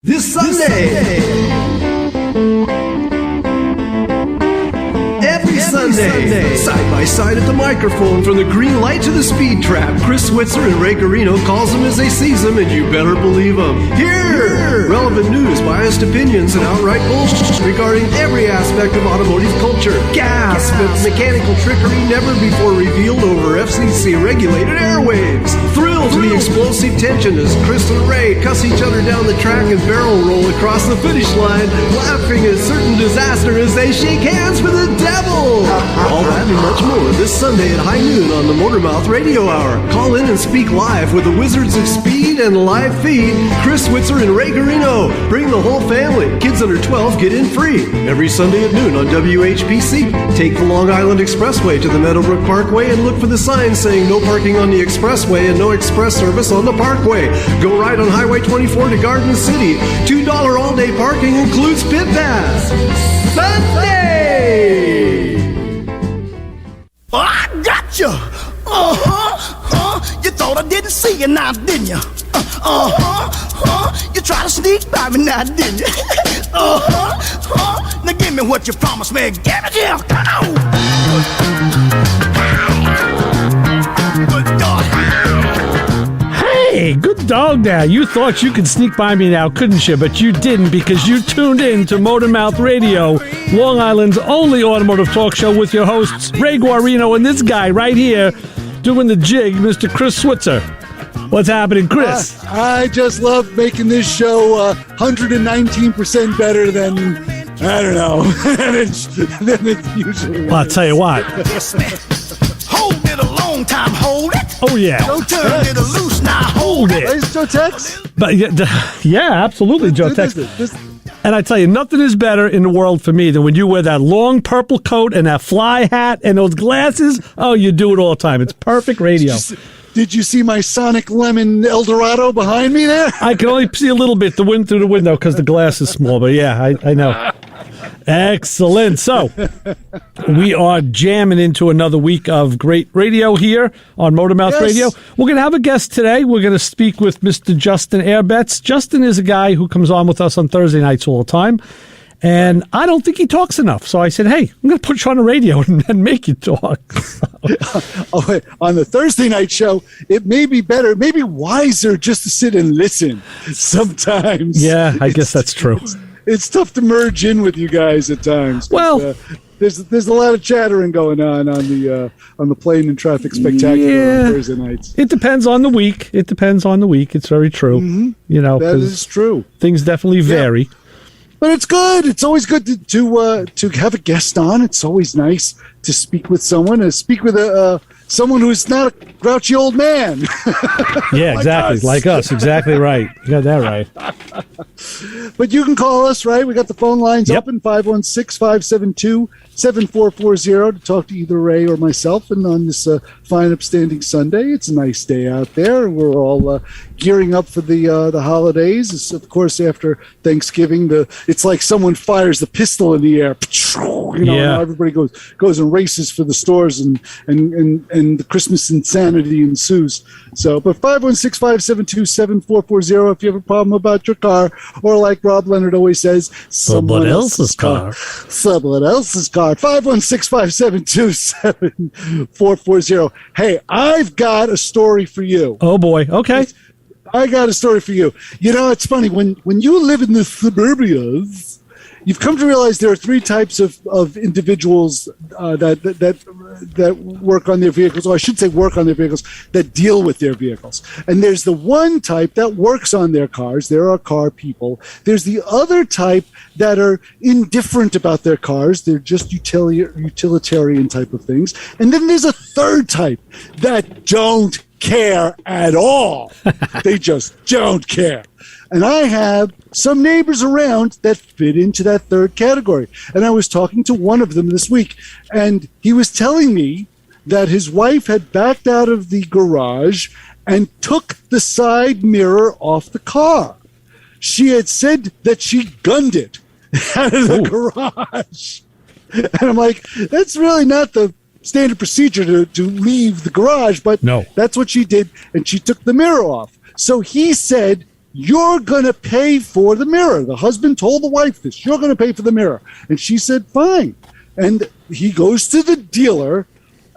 This Sunday. Every Sunday. Side by side at the microphone, from the green light to the speed trap, Chris Switzer and Ray Garino calls them as they sees them, and you better believe them. Here! Relevant news, biased opinions, and outright bullshit regarding every aspect of automotive culture. Gas with mechanical trickery never before revealed over FCC-regulated airwaves. Thrill to the explosive tension as Chris and Ray cuss each other down the track and barrel roll across the finish line, laughing at certain disaster as they shake hands with the devil. All that and much more this Sunday at high noon on the Motormouth Radio Hour. Call in and speak live with the Wizards of Speed and live feed, Chris Switzer and Ray Garino. Bring the whole family. Kids under 12 get in free. Every Sunday at noon on WHPC. Take the Long Island Expressway to the Meadowbrook Parkway and look for the sign saying no parking on the expressway and no express service on the parkway. Go right on Highway 24 to Garden City. $2 all-day parking includes pit pass. Sunday! Oh, I got you. You thought I didn't see you now, didn't you? You tried to sneak by me now, didn't you? Now give me what you promised me. Give it here. Come on. Good dog. Hey, good dog now. You thought you could sneak by me now, couldn't you? But you didn't, because you tuned in to Motormouth Radio, Long Island's only automotive talk show with your hosts, Ray Guarino and this guy right here doing the jig, Mr. Chris Switzer. What's happening, Chris? I just love making this show 119% better than, I don't know, than it's usually. Well, I'll tell you what. Hold it a long time, hold it. Oh, yeah. Don't turn it loose now, hold it. Is Joe Tex? But yeah, absolutely, Joe Tex. And I tell you, nothing is better in the world for me than when you wear that long purple coat and that fly hat and those glasses. Oh, you do it all the time. It's perfect radio. Did you see my Sonic Lemon Eldorado behind me there? I can only see a little bit, the wind through the window, because the glass is small. But yeah, I know. Excellent. So we are jamming into another week of great radio here on Motormouth Radio. We're going to have a guest today. We're going to speak with Mr. Justin Airbets. Justin is a guy who comes on with us on Thursday nights all the time, and I don't think he talks enough. So I said, hey, I'm going to put you on the radio and make you talk. On the Thursday night show, it may be better, maybe wiser just to sit and listen sometimes. Yeah, I guess that's true. It's tough to merge in with you guys at times. Well, there's a lot of chattering going on the Plane and Traffic Spectacular on Thursday nights. It depends on the week. It's very true. Mm-hmm. You know, that is true. Things definitely vary. But it's good. It's always good to have a guest on. It's always nice to speak with someone, someone who's not a grouchy old man. Yeah, exactly. Like us. Exactly right. You got that right. But you can call us, right? We got the phone lines open, 516-572-7440 to talk to either Ray or myself. And on this fine, upstanding Sunday, it's a nice day out there. We're all gearing up for the holidays. It's, of course, after Thanksgiving, it's like someone fires the pistol in the air. And everybody goes and races for the stores, and the Christmas insanity ensues. So, but 516-572-7440 if you have a problem about your car, or like Rob Leonard always says, someone else's car. Someone else's car. 516-572-7440. Hey, I've got a story for you. Oh boy. Okay. I got a story for you. You know, it's funny when you live in the suburbias, you've come to realize there are three types of individuals that work on their vehicles, or I should say work on their vehicles, that deal with their vehicles. And there's the one type that works on their cars. There are car people. There's the other type that are indifferent about their cars. They're just utilitarian type of things. And then there's a third type that don't care at all. They just don't care. And I have some neighbors around that fit into that third category. And I was talking to one of them this week, and he was telling me that his wife had backed out of the garage and took the side mirror off the car. She had said that she gunned it out of the garage. And I'm like, that's really not the standard procedure to leave the garage, but no, that's what she did, and she took the mirror off. So he said you're going to pay for the mirror. The husband told the wife this. You're going to pay for the mirror. And she said, fine. And he goes to the dealer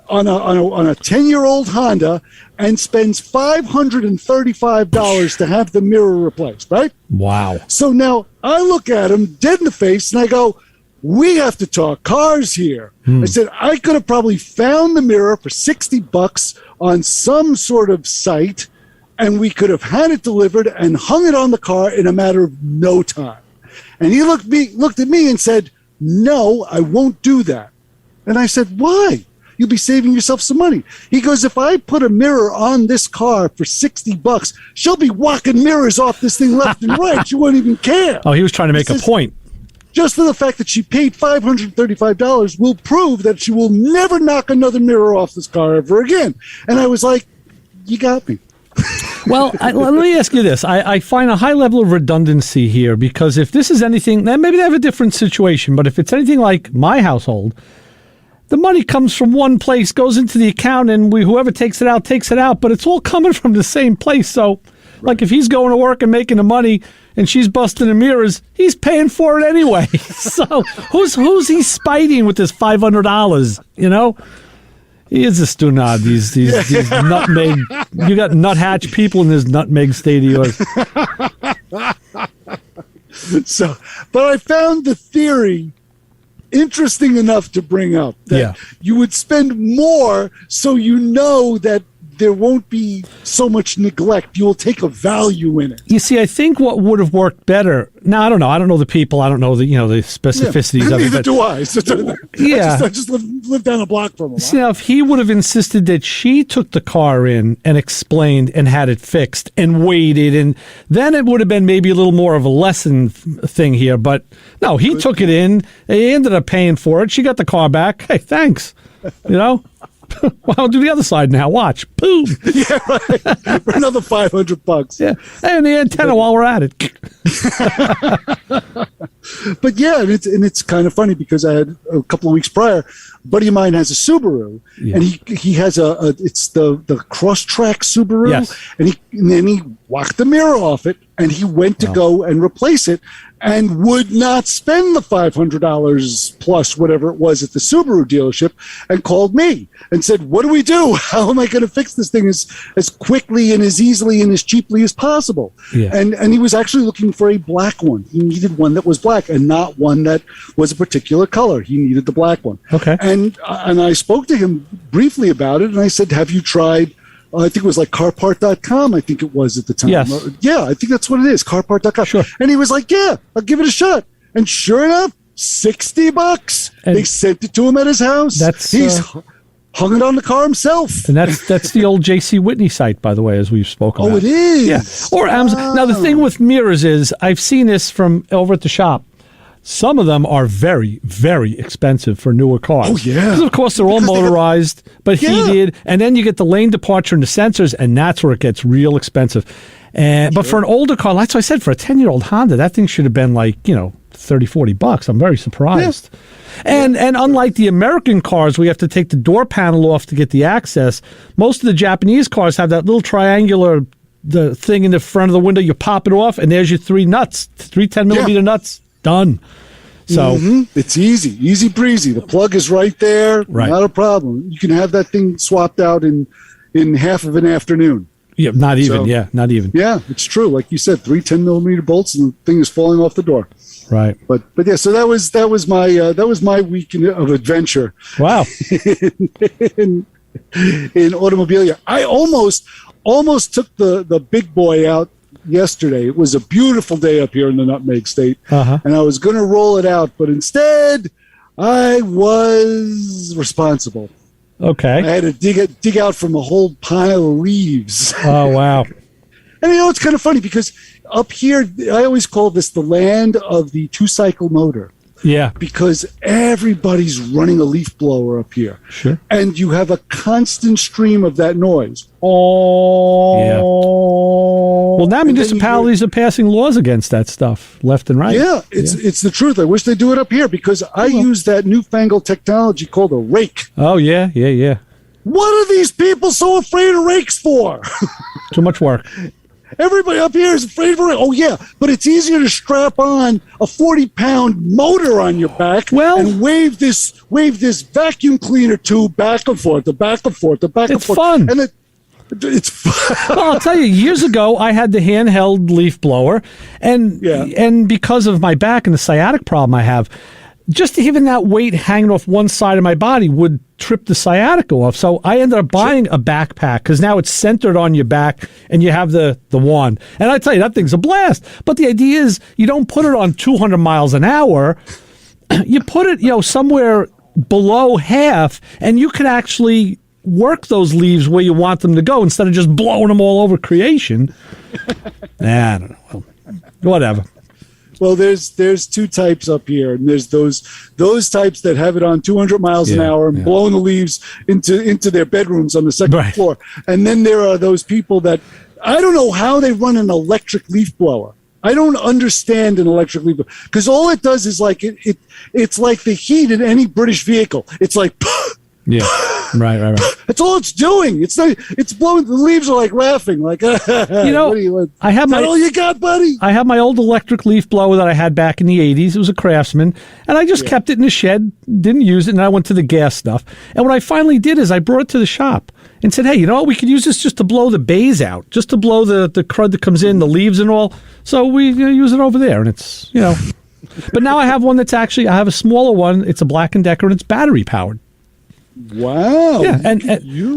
on a 10-year-old Honda and spends $535 to have the mirror replaced, right? Wow. So now I look at him dead in the face and I go, we have to talk cars here. I said, I could have probably found the mirror for $60 on some sort of site, and we could have had it delivered and hung it on the car in a matter of no time. And he looked at me and said, no, I won't do that. And I said, why? You'll be saving yourself some money. He goes, if I put a mirror on this car for $60, she'll be walking mirrors off this thing left and right. She won't even care. Oh, he was trying to make a point. Just for the fact that she paid $535 will prove that she will never knock another mirror off this car ever again. And I was like, you got me. Well, let me ask you this. I find a high level of redundancy here, because if this is anything, then maybe they have a different situation, but if it's anything like my household, the money comes from one place, goes into the account, and whoever takes it out, but it's all coming from the same place. So, like, if he's going to work and making the money and she's busting the mirrors, he's paying for it anyway. So who's he spiting with this $500? You know, he is a stunad. These nutmeg. You got nuthatch people in this nutmeg state of yours. So, but I found the theory interesting enough to bring up that you would spend more so you know that there won't be so much neglect. You will take a value in it. You see, I think what would have worked better. Now, I don't know. I don't know the people. I don't know the specificities of it. Neither do I. I just live down a block from him. See, now, if he would have insisted that she took the car in and explained and had it fixed and waited, and then it would have been maybe a little more of a lesson thing here. But no, he took it in. He ended up paying for it. She got the car back. Hey, thanks. You know. Well, I'll do the other side now. Watch. Boom. Yeah, right. For another $500. Yeah. And the antenna while we're at it. But yeah, and it's kind of funny because I had a couple of weeks prior, a buddy of mine has a Subaru, and he has it's the Crosstrack Subaru, and then he whacked the mirror off it, and he went to go and replace it, and would not spend the $500 plus whatever it was at the Subaru dealership, and called me and said, what do we do? How am I going to fix this thing as quickly and as easily and as cheaply as possible? Yeah. And he was actually looking for a black one. He needed one that was black and not one that was a particular color. He needed the black one. Okay. And I spoke to him briefly about it, and I said, have you tried, I think it was like carpart.com, I think it was at the time. Yes. Yeah, I think that's what it is, carpart.com. Sure. And he was like, yeah, I'll give it a shot. And sure enough, $60. And they sent it to him at his house. He's hung it on the car himself. And that's the old J.C. Whitney site, by the way, as we've spoken about. Oh, it is? Yeah. Or Amazon. Now, the thing with mirrors is, I've seen this from over at the shop. Some of them are very, very expensive for newer cars. Oh, yeah. Because, of course, they're all motorized, but heated. And then you get the lane departure and the sensors, and that's where it gets real expensive. But for an older car, like I said, for a 10-year-old Honda, that thing should have been like, $30, $40. I'm very surprised. Yeah. And unlike the American cars, we have to take the door panel off to get the access. Most of the Japanese cars have that little triangular the thing in the front of the window. You pop it off, and there's your three 10-millimeter nuts. Done. So it's easy breezy. The plug is right there. Right. Not a problem. You can have that thing swapped out in half of an afternoon. Yeah, not even. Yeah, it's true. Like you said, 3 10-millimeter bolts, and the thing is falling off the door. Right. But yeah. So that was my week of adventure. Wow. in automobilia, I almost took the big boy out yesterday. It was a beautiful day up here in the Nutmeg State, and I was going to roll it out, but instead I was responsible. Okay. I had to dig out from a whole pile of leaves. Oh, wow. And it's kind of funny because up here, I always call this the land of the two-cycle motor. Yeah. Because everybody's running a leaf blower up here. Sure. And you have a constant stream of that noise. Oh. Yeah. Well, now municipalities are passing laws against that stuff left and right. Yeah, it's the truth. I wish they do it up here because I use that newfangled technology called a rake. Oh, yeah. What are these people so afraid of rakes for? Too much work. Everybody up here is afraid for it. Oh, yeah, but it's easier to strap on a 40-pound motor on your back and wave this vacuum cleaner tube back and forth, back and forth. It's fun. And it's fun. Well, I'll tell you, years ago, I had the handheld leaf blower, and because of my back and the sciatic problem I have, just even that weight hanging off one side of my body would trip the sciatica off. So I ended up buying a backpack because now it's centered on your back and you have the wand. And I tell you, that thing's a blast. But the idea is you don't put it on 200 miles an hour. You put it, somewhere below half, and you can actually work those leaves where you want them to go instead of just blowing them all over creation. I don't know. Well, whatever. Well, there's two types up here, and there's those types that have it on 200 miles an hour and blowing the leaves into their bedrooms on the second floor. And then there are those people that I don't know how they run an electric leaf blower. I don't understand an electric leaf blower because all it does is like it's like the heat in any British vehicle. It's like right. That's all it's doing. It's blowing. The leaves are like laughing. Like I have all you got, buddy. I have my old electric leaf blower that I had back in the 80s. It was a Craftsman, and I just kept it in the shed. Didn't use it, and I went to the gas stuff. And what I finally did is I brought it to the shop and said, "Hey, you know what? We could use this just to blow the bays out, just to blow the crud that comes in, the leaves and all. So we use it over there, and it's But now I have one that's actually I have a smaller one. It's a Black & Decker, and it's battery powered. Wow. Yeah, and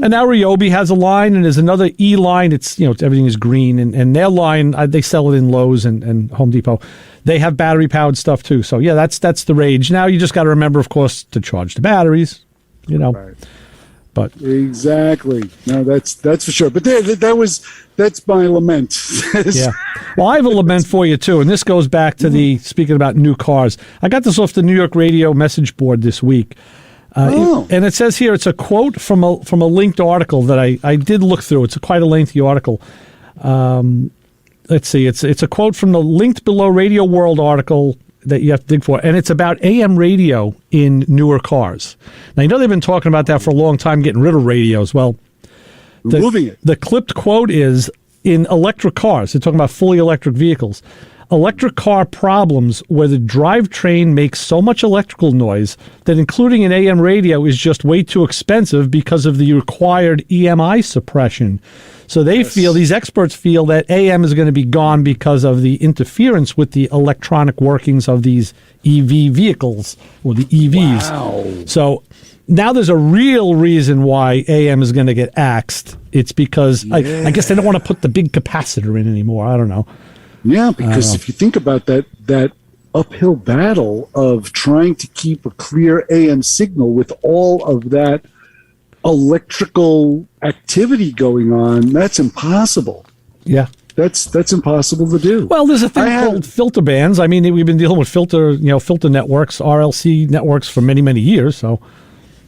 now Ryobi has a line, and there's another E line. It's everything is green, and their line they sell it in Lowe's and Home Depot. They have battery powered stuff too. So yeah, that's the rage. Now you just got to remember, of course, to charge the batteries. Right. But exactly. No, that's for sure. But that's my lament. Yeah. Well, I have a lament for you too, and this goes back to speaking about new cars. I got this off the New York Radio message board this week. And it says here, it's a quote from a linked article that I did look through. It's quite a lengthy article. Let's see. It's a quote from the linked below Radio World article that you have to dig for, and it's about AM radio in newer cars. Now, they've been talking about that for a long time, getting rid of radios. Well, removing it. The clipped quote is, in electric cars, they're talking about fully electric vehicles, electric car problems where the drivetrain makes so much electrical noise that including an AM radio is just way too expensive because of the required EMI suppression. So these experts feel that AM is going to be gone because of the interference with the electronic workings of these EV vehicles, or the EVs. Wow. So now there's a real reason why AM is going to get axed. It's because I guess they don't want to put the big capacitor in anymore. I don't know. Yeah, because if you think about that uphill battle of trying to keep a clear AM signal with all of that electrical activity going on, that's impossible. Yeah. That's impossible to do. Well, there's a thing called filter bands. I mean, we've been dealing with filter networks, RLC networks for many, many years, so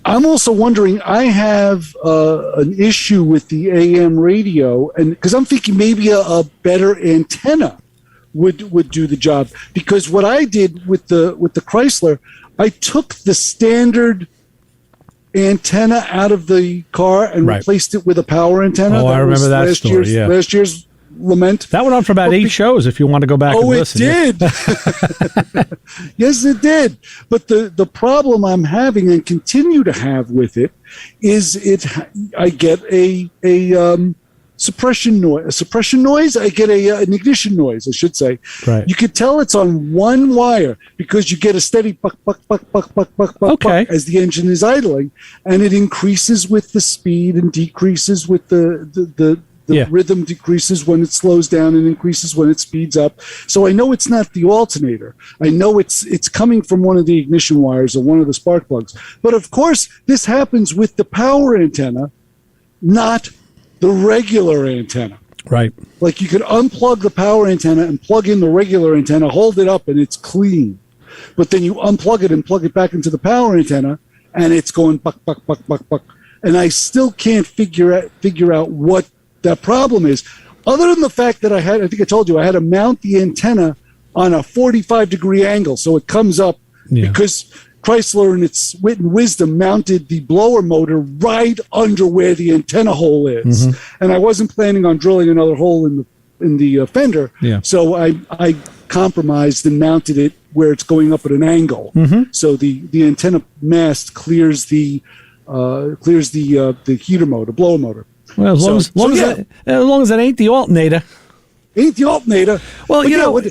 I'm also wondering, I have an issue with the AM radio, and because I'm thinking maybe a better antenna would do the job. Because what I did with the Chrysler, I took the standard antenna out of the car and replaced it with a power antenna. Oh, I remember that story. Last year's lament. That went on for about 8 shows. If you want to go back and listen. Oh, it did. Yes, it did. But the problem I'm having and continue to have with it is I get a suppression noise. I get an ignition noise, I should say. Right. You could tell it's on one wire because you get a steady buck, buck, buck, buck, buck, buck, buck, buck as the engine is idling, and it increases with the speed and decreases with the rhythm decreases when it slows down and increases when it speeds up. So I know it's not the alternator. I know it's coming from one of the ignition wires or one of the spark plugs. But of course, this happens with the power antenna, not the regular antenna. Right. Like you could unplug the power antenna and plug in the regular antenna, hold it up, and it's clean. But then you unplug it and plug it back into the power antenna, and it's going buck, buck, buck, buck, buck. And I still can't figure out what that problem is, other than the fact that I think I told you I had to mount the antenna on a 45-degree angle, so it comes up because Chrysler, in its wit and wisdom, mounted the blower motor right under where the antenna hole is. Mm-hmm. And I wasn't planning on drilling another hole in fender. Yeah. So I compromised and mounted it where it's going up at an angle. So the antenna mast clears the heater motor, blower motor. Well, as long as it ain't the alternator. Ain't the alternator. Well, But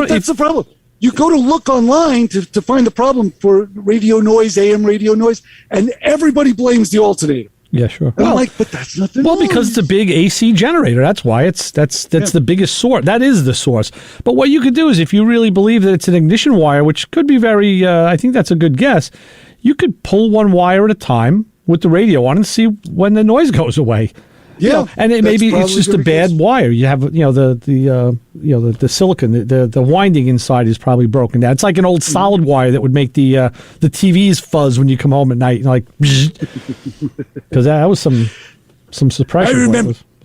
that's the problem. You go to look online to find the problem for radio noise, AM radio noise, and everybody blames the alternator. Yeah, sure. And I'm like, but that's not the Well, noise. because it's a big AC generator. That's why that's the biggest source. That is the source. But what you could do is, if you really believe that it's an ignition wire, which could be very, I think that's a good guess, you could pull one wire at a time with the radio on and see when the noise goes away. Yeah, and maybe it's just a bad wire. You have the silicon, the winding inside is probably broken down. It's like an old solid wire that would make the TVs fuzz when you come home at night, like because that was some suppression.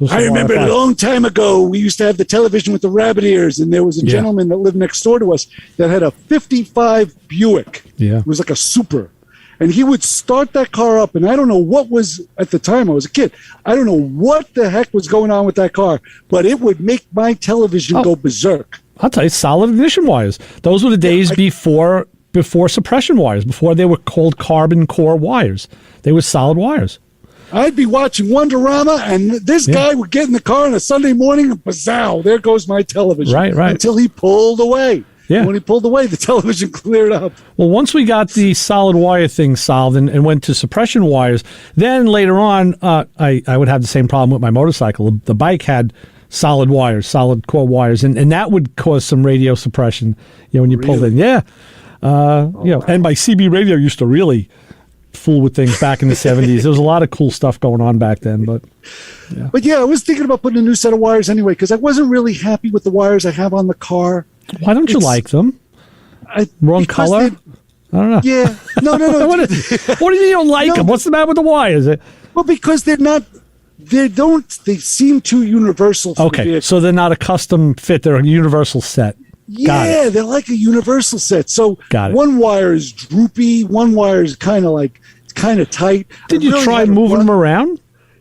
I remember a long time ago, we used to have the television with the rabbit ears, and there was a gentleman that lived next door to us that had a 55 Buick. Yeah, it was like a super. And he would start that car up, and I don't know what was, at the time I was a kid, I don't know what the heck was going on with that car, but it would make my television go berserk. I'll tell you, solid ignition wires. Those were the days before suppression wires, before they were called carbon core wires. They were solid wires. I'd be watching Wonderama, and this guy would get in the car on a Sunday morning, and bazzow, there goes my television. Right. Until he pulled away. Yeah. When he pulled away, the television cleared up. Well, once we got the solid wire thing solved and went to suppression wires, then later on, I would have the same problem with my motorcycle. The bike had solid wires, solid core wires, and that would cause some radio suppression. When you pulled in, and my CB radio used to really fool with things back in the 70s. There was a lot of cool stuff going on back then, but I was thinking about putting a new set of wires anyway because I wasn't really happy with the wires I have on the car. Why don't you like them? Wrong color? I don't know. Yeah. No. What do you mean you don't like them? What's the matter with the wires? Well, because they seem too universal for Okay, so they're not a custom fit. They're a universal set. Yeah, they're like a universal set. So one wire is droopy, one wire is kind of tight. Did you try moving them around?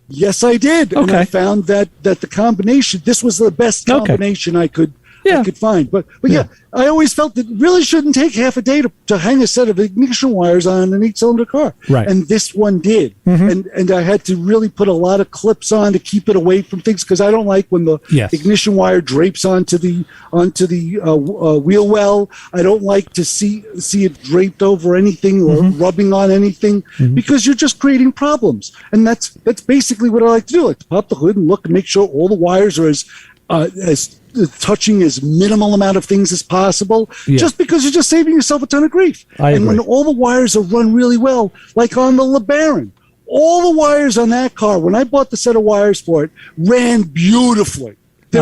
Yes, I did. Okay. And I found that the combination, this was the best combination I could find. But I always felt that it really shouldn't take half a day to hang a set of ignition wires on an 8-cylinder car. Right. And this one did. And I had to really put a lot of clips on to keep it away from things because I don't like when the ignition wire drapes onto the wheel well. I don't like to see it draped over anything or rubbing on anything because you're just creating problems. And that's basically what I like to do. I like to pop the hood and look and make sure all the wires are as touching as minimal amount of things as possible, just because you're just saving yourself a ton of grief. And when all the wires are run really well, like on the LeBaron, all the wires on that car, when I bought the set of wires for it, ran beautifully. They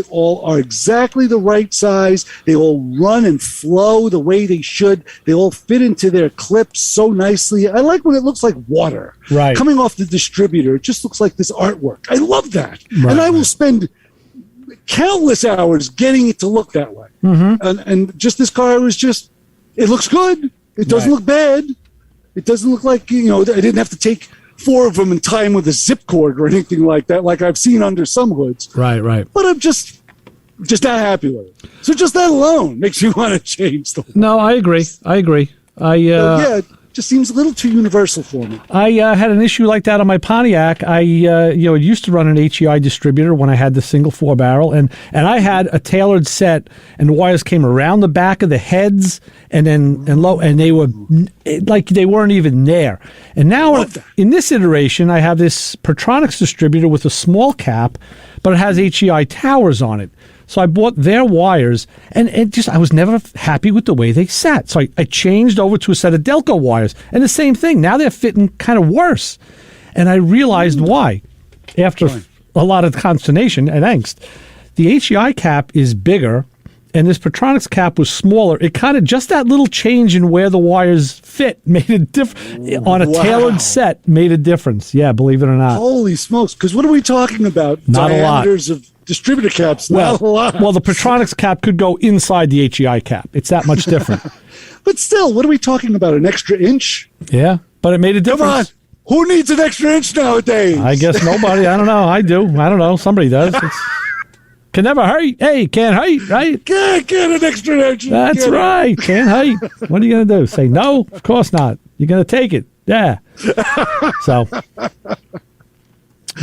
all are exactly the right size. They all run and flow the way they should. They all fit into their clips so nicely. I like when it looks like water coming off the distributor. It just looks like this artwork. I love that. And I will spend countless hours getting it to look that way. And just this car it looks good. It doesn't look bad. It doesn't look like, I didn't have to take 4 of them and tie them with a zip cord or anything like that, like I've seen under some hoods. Right. But I'm just not happy with it. So just that alone makes me want to change the. No, I agree. It just seems a little too universal for me. I had an issue like that on my Pontiac. I used to run an HEI distributor when I had the single 4-barrel, and I had a tailored set, and the wires came around the back of the heads and low, and they were like they weren't even there. And now in this iteration, I have this Pertronics distributor with a small cap, but it has HEI towers on it. So I bought their wires, and I was never happy with the way they sat. So I changed over to a set of Delco wires, and the same thing. Now they're fitting kind of worse. And I realized why. After a lot of consternation and angst. The HEI cap is bigger, and this Pertronics cap was smaller. It kind of, just that little change in where the wires fit made a difference. On a tailored set, made a difference. Yeah, believe it or not. Holy smokes. Because what are we talking about? Not Diameters a lot. Of distributor caps, not a lot. Well, the Pertronics cap could go inside the HEI cap. It's that much different. But still, what are we talking about? An extra inch? Yeah, but it made a difference. Come on. Who needs an extra inch nowadays? I guess nobody. I don't know. I do. I don't know. Somebody does. It's Can never hurt. Hey, can't hurt, right? Get an extra inch. That's Get it. right. Can't hurt. What are you going to do? Say no? Of course not. You're going to take it. Yeah. So,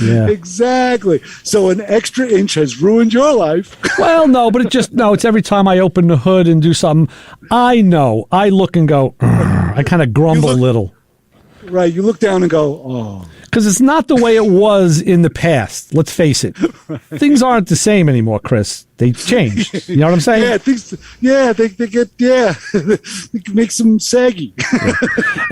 yeah. Exactly. So an extra inch has ruined your life. Well, no, but it's every time I open the hood and do something, I know. I look and go, I kind of grumble a little. Right. You look down and go, oh. Because it's not the way it was in the past. Let's face it. Right. Things aren't the same anymore, Chris. They've changed. You know what I'm saying? They can make some saggy.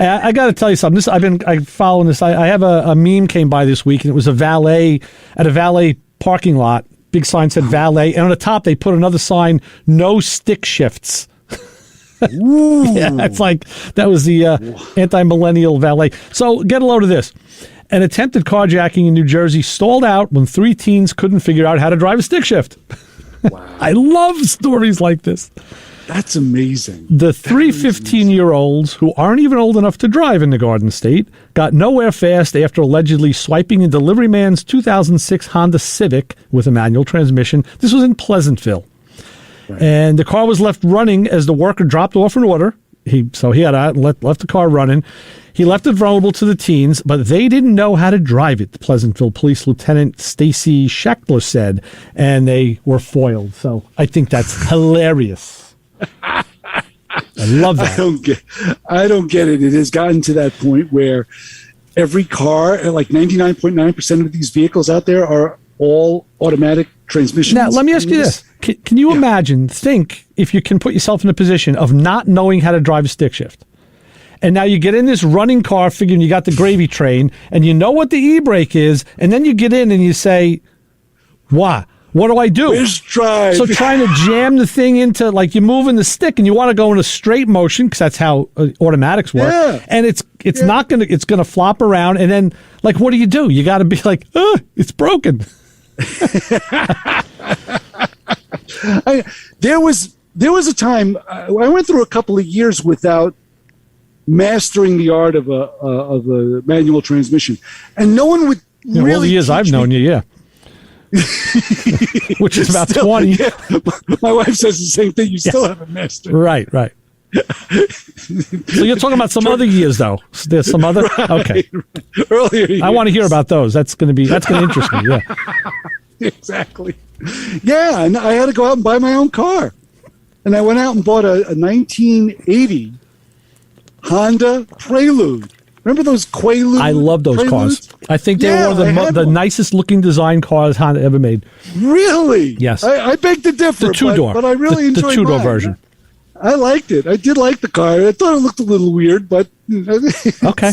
Yeah. I got to tell you something. I'm following this. I have a meme came by this week, and it was a valet at a valet parking lot. Big sign said valet, and on the top they put another sign, no stick shifts. Ooh. Yeah, it's like that was the anti-millennial valet. So get a load of this. An attempted carjacking in New Jersey stalled out when 3 teens couldn't figure out how to drive a stick shift. Wow. I love stories like this. That's amazing. The 3 15-year-olds who aren't even old enough to drive in the Garden State got nowhere fast after allegedly swiping a delivery man's 2006 Honda Civic with a manual transmission. This was in Pleasantville. Right. And the car was left running as the worker dropped off an order. He had left the car running. He left it vulnerable to the teens, but they didn't know how to drive it, Pleasantville Police Lieutenant Stacy Scheckler said, and they were foiled. So I think that's hilarious. I love that. I don't get it. It has gotten to that point where every car, like 99.9% of these vehicles out there, are all automatic transmissions. Now, let me ask you this. Can you imagine, think, if you can put yourself in a position of not knowing how to drive a stick shift? And now you get in this running car figuring you got the gravy train, and you know what the e-brake is, and then you get in and you say, what do I do? Where's drive? So trying to jam the thing into, like, you're moving the stick and you want to go in a straight motion because that's how automatics work. Yeah. And it's not going to, it's going to flop around. And then, like, what do? You got to be like, it's broken. There was a time I went through a couple of years without mastering the art of a manual transmission, and no one would really. All the years I've known you, yeah. Which is about 20. Yeah. My wife says the same thing. You still haven't mastered. Right. So you're talking about some other years, though. There's some other. Right, okay. Right. Earlier years. I want to hear about those. That's going to interest me. Yeah. Exactly. Yeah, and I had to go out and buy my own car, and I went out and bought a 1980 Honda Prelude. Remember those Quaalude? I love those Preludes? cars. I think they were the nicest looking design cars Honda ever made. Really? Yes. I beg to differ. The two-door. But I really enjoyed the two-door mine. version. I liked it. I did like the car. I thought it looked a little weird, but okay.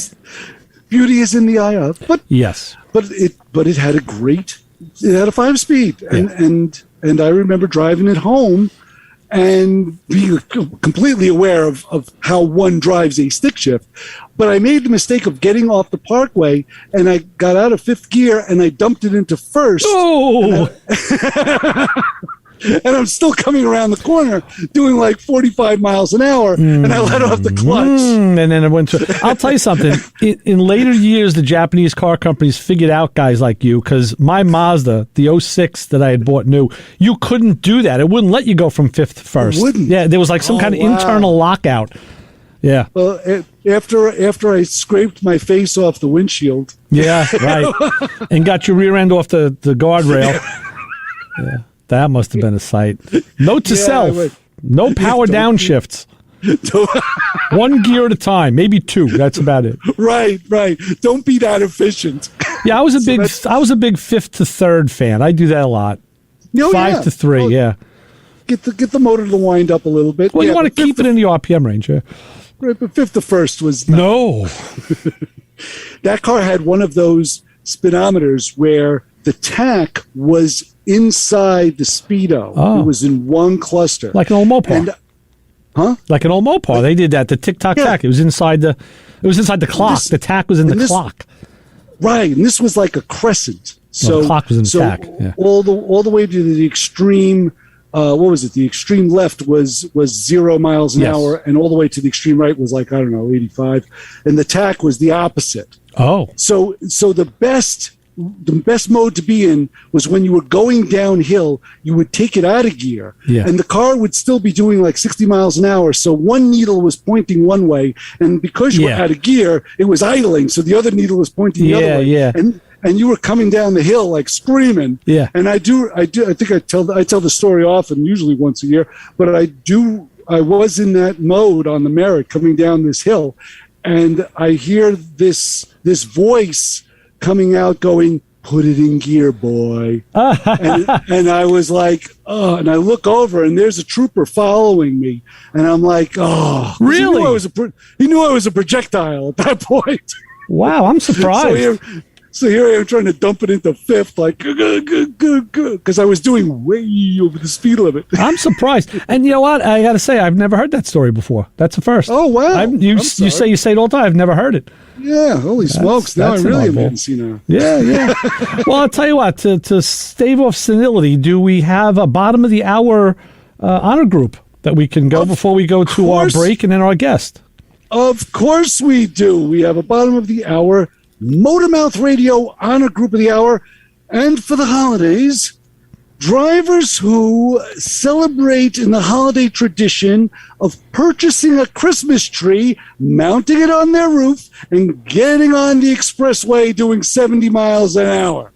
Beauty is in the eye of. But yes. But it had a 5-speed, and I remember driving it home and being completely aware of how one drives a stick shift. But I made the mistake of getting off the parkway, and I got out of fifth gear, and I dumped it into first. Oh! And I'm still coming around the corner doing like 45 miles an hour, and I let off the clutch. And then it went to... I'll tell you something. In later years, the Japanese car companies figured out guys like you, because my Mazda, the 06 that I had bought new, you couldn't do that. It wouldn't let you go from fifth to first. It wouldn't? Yeah, there was like some kind of internal lockout. Yeah. Well, after I scraped my face off the windshield. Yeah, right. And got your rear end off the guardrail. Yeah. That must have been a sight. Note to self, no power downshift. One gear at a time, maybe two. That's about it. Right. Don't be that efficient. Yeah, I was a big fifth to third fan. I do that a lot. 5 to 3, yeah. Get the motor to wind up a little bit. Well, you want to keep it in the RPM range, yeah. Right, but fifth to first was no. That car had one of those speedometers where the tack was inside the speedo. Oh. It was in one cluster, like an old Mopar. Like an old Mopar. They did that. The tick-tock tack. It was inside the clock. The tack was in the clock. Right, and this was like a crescent. So the clock was in the tack. Yeah. all the way to the extreme. What was it? The extreme left was 0 miles an hour, and all the way to the extreme right was like, I don't know, 85, and the tack was the opposite. Oh, so the best the best mode to be in was when you were going downhill. You would take it out of gear, and the car would still be doing like 60 miles an hour. So one needle was pointing one way, and because you were out of gear, it was idling. So the other needle was pointing the other way. And you were coming down the hill like screaming. Yeah. And I think I tell the story often, usually once a year, but I was in that mode on the Merritt coming down this hill, and I hear this voice coming out going, "Put it in gear, boy." and I was like, oh, and I look over and there's a trooper following me, and I'm like, oh, really? He knew I was a projectile at that point. Wow, I'm surprised. So here I am trying to dump it into fifth, like, because I was doing way over the speed limit. I'm surprised. And you know what? I got to say, I've never heard that story before. That's the first. Oh, wow. You say it all the time. I've never heard it. Yeah, holy smokes. Now I really am getting senile. Yeah. Well, I'll tell you what, to stave off senility, do we have a bottom of the hour honor group that we can go before we go to our break and then our guest? Of course we do. We have a bottom of the hour Motormouth Radio Honor Group of the Hour. And for the holidays, drivers who celebrate in the holiday tradition of purchasing a Christmas tree, mounting it on their roof, and getting on the expressway doing 70 miles an hour.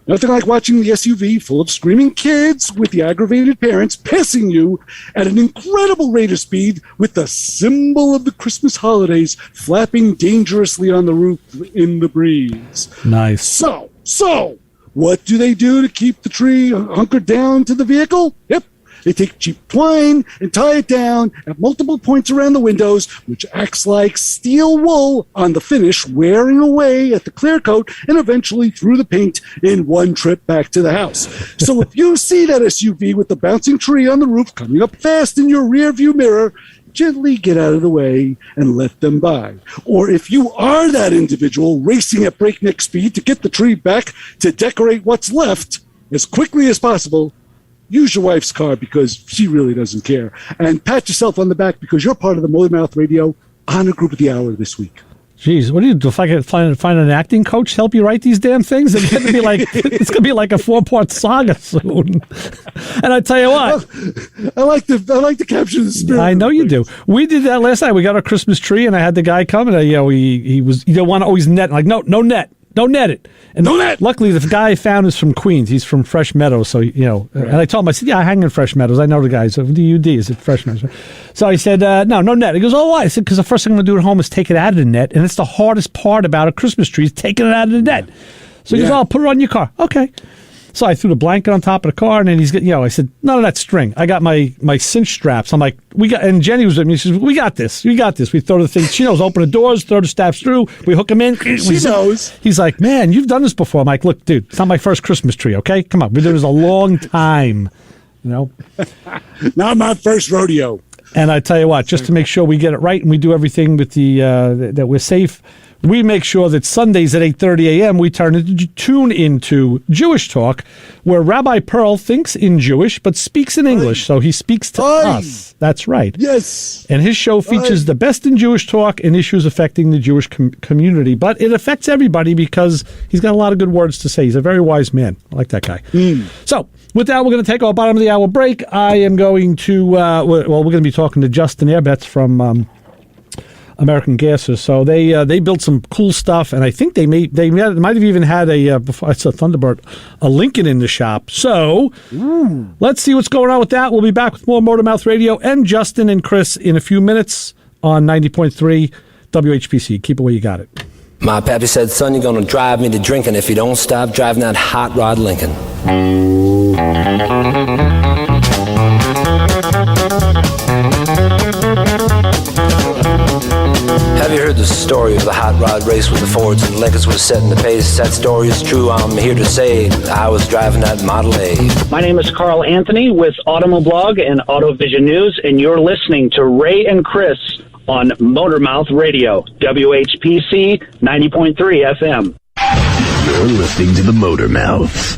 Nothing like watching the SUV full of screaming kids with the aggravated parents passing you at an incredible rate of speed with the symbol of the Christmas holidays flapping dangerously on the roof in the breeze. Nice. So, what do they do to keep the tree hunkered down to the vehicle? Yep. They take cheap twine and tie it down at multiple points around the windows, which acts like steel wool on the finish, wearing away at the clear coat and eventually through the paint in one trip back to the house. So if you see that SUV with the bouncing tree on the roof coming up fast in your rear view mirror, gently get out of the way and let them by. Or if you are that individual racing at breakneck speed to get the tree back to decorate what's left as quickly as possible, use your wife's car because she really doesn't care. And pat yourself on the back because you're part of the Motormouth Radio Honor Group of the Hour this week. Jeez, what do you do? If I can find an acting coach to help you write these damn things, it's gonna be like a 4-part saga soon. And I tell you what, I like to capture the spirit. I know you do. We did that last night. We got our Christmas tree, and I had the guy come, and he didn't want to always net. I'm like, no net. Don't net it. And luckily, the guy I found is from Queens. He's from Fresh Meadows. So, and I told him, I said, yeah, I hang in Fresh Meadows. I know the guys. What do you do? Is it Fresh Meadows? So he said, no net. He goes, oh, why? I said, because the first thing I'm going to do at home is take it out of the net. And it's the hardest part about a Christmas tree is taking it out of the net. So he goes, I'll put it on your car. Okay. So I threw the blanket on top of the car, and then I said, none of that string. I got my cinch straps. I'm like, and Jenny was with me. She says, we got this. We throw the thing. She knows, open the doors, throw the straps through. We hook them in. She knows. He's like, man, you've done this before. I'm like, look, dude, it's not my first Christmas tree, okay? Come on. We've done this a long time, Not my first rodeo. And I tell you what, just to make sure we get it right and we do everything with that we're safe, we make sure that Sundays at 8:30 a.m. we tune into Jewish Talk, where Rabbi Pearl thinks in Jewish but speaks in English, so he speaks to us. That's right. Yes. And his show features the best in Jewish talk and issues affecting the Jewish community, but it affects everybody because he's got a lot of good words to say. He's a very wise man. I like that guy. So, with that, we're going to take our bottom of the hour break. I am going to, we're going to be talking to Justin Airbets from American Gases. So they built some cool stuff, and I think they might have even had before I saw Thunderbird, a Lincoln in the shop. So let's see what's going on with that. We'll be back with more Motormouth Radio and Justin and Chris in a few minutes on 90.3 WHPC. Keep it where you got it. My pappy said, son, you're going to drive me to drinking if you don't stop driving that hot rod Lincoln. Have you heard the story of the hot rod race with the Fords and Lincolns was setting the pace? That story is true. I'm here to say I was driving that Model A. My name is Carl Anthony with Automoblog and Autovision News, and you're listening to Ray and Chris on Motormouth Radio, WHPC 90.3 FM. You're listening to the Motormouth.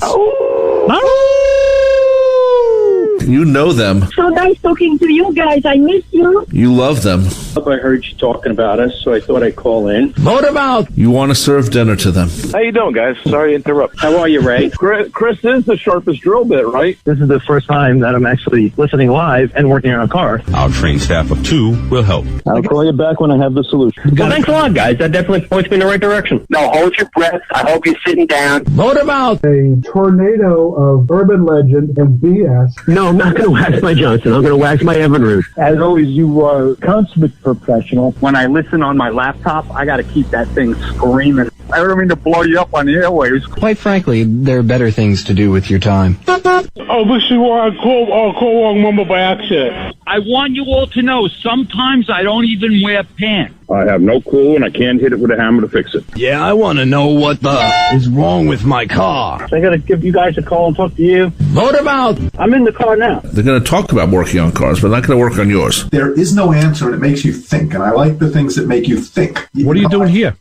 You know them. So nice talking to you guys. I miss you. You love them. I heard you talking about us, so I thought I'd call in. Motormouth. You want to serve dinner to them. How you doing, guys? Sorry to interrupt. How are you, Ray? Chris is the sharpest drill bit, right? This is the first time that I'm actually listening live and working on a car. Our trained staff of 2 will help. I'll call you back when I have the solution. Well, thanks a lot, guys. That definitely points me in the right direction. No, hold your breath. I hope you're sitting down. Motormouth. A tornado of urban legend and BS. No, I'm not going to wax my Johnson. I'm going to wax my Evinrude. As always, you are a consummate professional. When I listen on my laptop, I got to keep that thing screaming. I don't mean to blow you up on the airwaves. Quite frankly, there are better things to do with your time. Oh, this is why I call wrong number by accident. I want you all to know, sometimes I don't even wear pants. I have no clue, and I can't hit it with a hammer to fix it. Yeah, I want to know what the is wrong with my car. I got to give you guys a call and talk to you. Motormouth. I'm in the car now. They're going to talk about working on cars, but not going to work on yours. There is no answer, and it makes you think, and I like the things that make you think. What are you doing here?